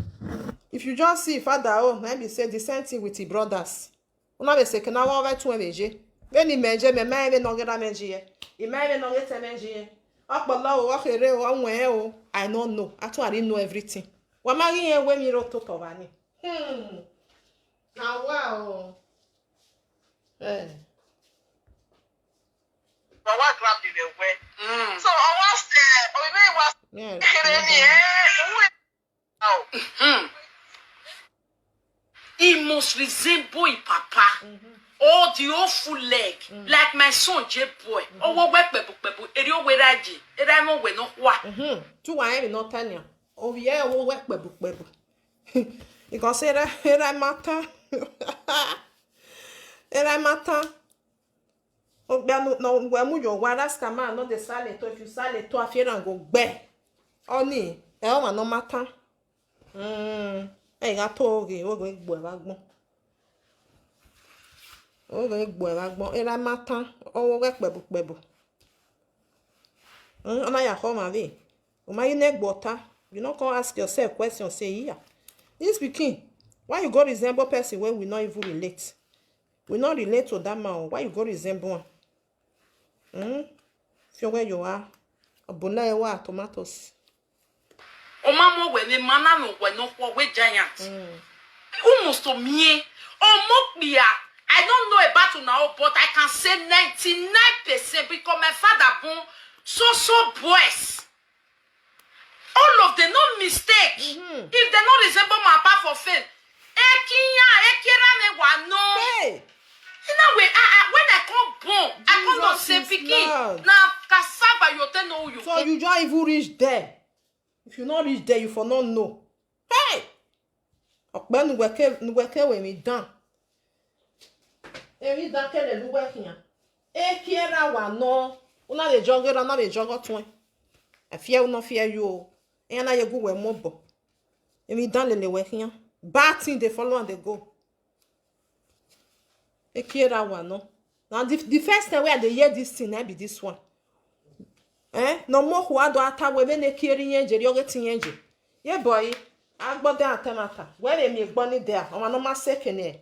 If you just see father oh maybe say the same thing with the brothers. Una be say can na wa tu meje. When he meje me me no get meje. He me no get meje. Akpala o akere o anwe o. I don't know. I didn't know everything. Wa magi yen we mi ro to to bani. Now wow. But what grab the way? So I was Yeah. He must resemble his papa. Or the awful leg. Like my son J boy. Oh what pebu. Erio we raji. Eramo we no wa. Tu wa emi no tanya. O ye wo we pebu. You can say that era mata. Era mata. O bia no we mu yo wa that's man no the sale to if you sale to afiera go gbe. Oni e o ma no mata. E ga to oge o go egbo e ba gbon. O go egbo e ba gbon era mata o wo we pebu. Ona ya ho ma vi. O ma you neck water. You not come ask yourself question say here. This pikin, why you go resemble person when we not even relate? We not relate to that man. Why you go resemble one? Feel where you are. Abuna ewa tomatoes. O mama we ni mana no we no we giant. Almost to me. O mokbia. I don't know about now, but I can say 99% because my father born so boys. All of them, no mistake. If they not resemble my papa for faith, Hey, in a way, when I come born, I come not say Jesus is pikin. Lord. Now cassava you tell know you. so you don't even reach there. If you not reach there, you for not know. Hey, ọ̀pẹ́ nuweke we mi dan. Emi dan kele nuweke yan. Ekiera wa no. Una le jogera na le jogo tun. I fear no fear you. E na ye go we mobo. Emi dan le weke yan. Bad thing they follow and they go. Ekiera wa no. Now the first time where they hear this thing, I be this one. No more who are do ata we be ne kiri yenje ri oge tin yenje. Ye boy, agbode atemata. Where they me gboni there. O ma no ma sekene.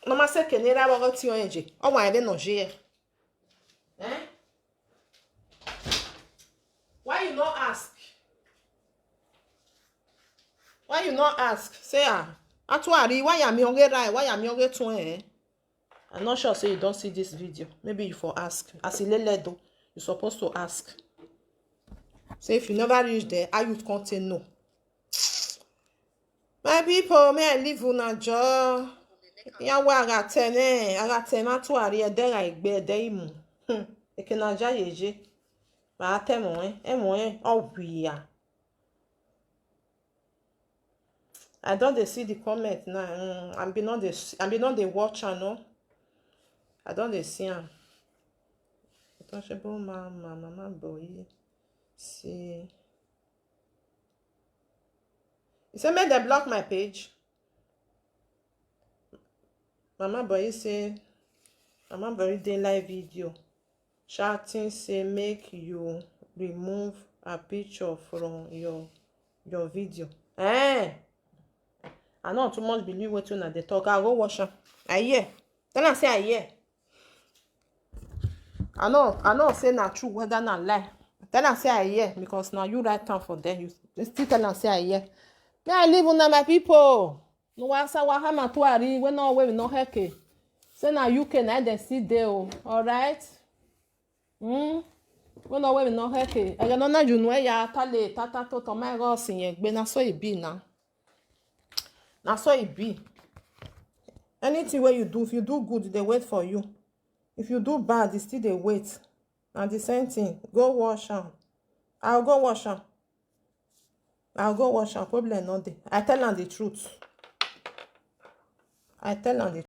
No ma sekene ra oge tin yenje. O wa ebe no je. Why you not ask? Why you not ask? Say Atuari, why am you right? Why am you tun I'm not sure say you don't see this video. Maybe you for ask. As Ileledo, you're supposed to ask. Say if you never reach there, how you can't say no. My people, may I leave una jaw? Ya wa agatene, Atuari ede la igbe ede imu. Ekena ja yeje. Ba atemo owiya. I don't dey see the comment now. I be not the watch channel. I don't dey see am. Touchable mama boy. See. You say make them block my page. Mama boy say Mama boy dey live video. Chatting say make you remove a picture from your video. I not too much believe what you they talk. I go wash am. I hear. Then I say I hear. I know say na true whether na lie. Then I say I hear because now you write down for them. You still tell and say I hear. May I live on my people. No wasa wahama tuari we no we no heke. Say na UK na dem still dey o. All right? We no we no heke. I no na you know ya tale tata to my go sin yen gbe na so e be now. Na so it be. Anything where you do, if you do good, they wait for you. If you do bad, they still they wait. And the same thing, go wash am. I'll go wash am. Problem not there. I tell them the truth.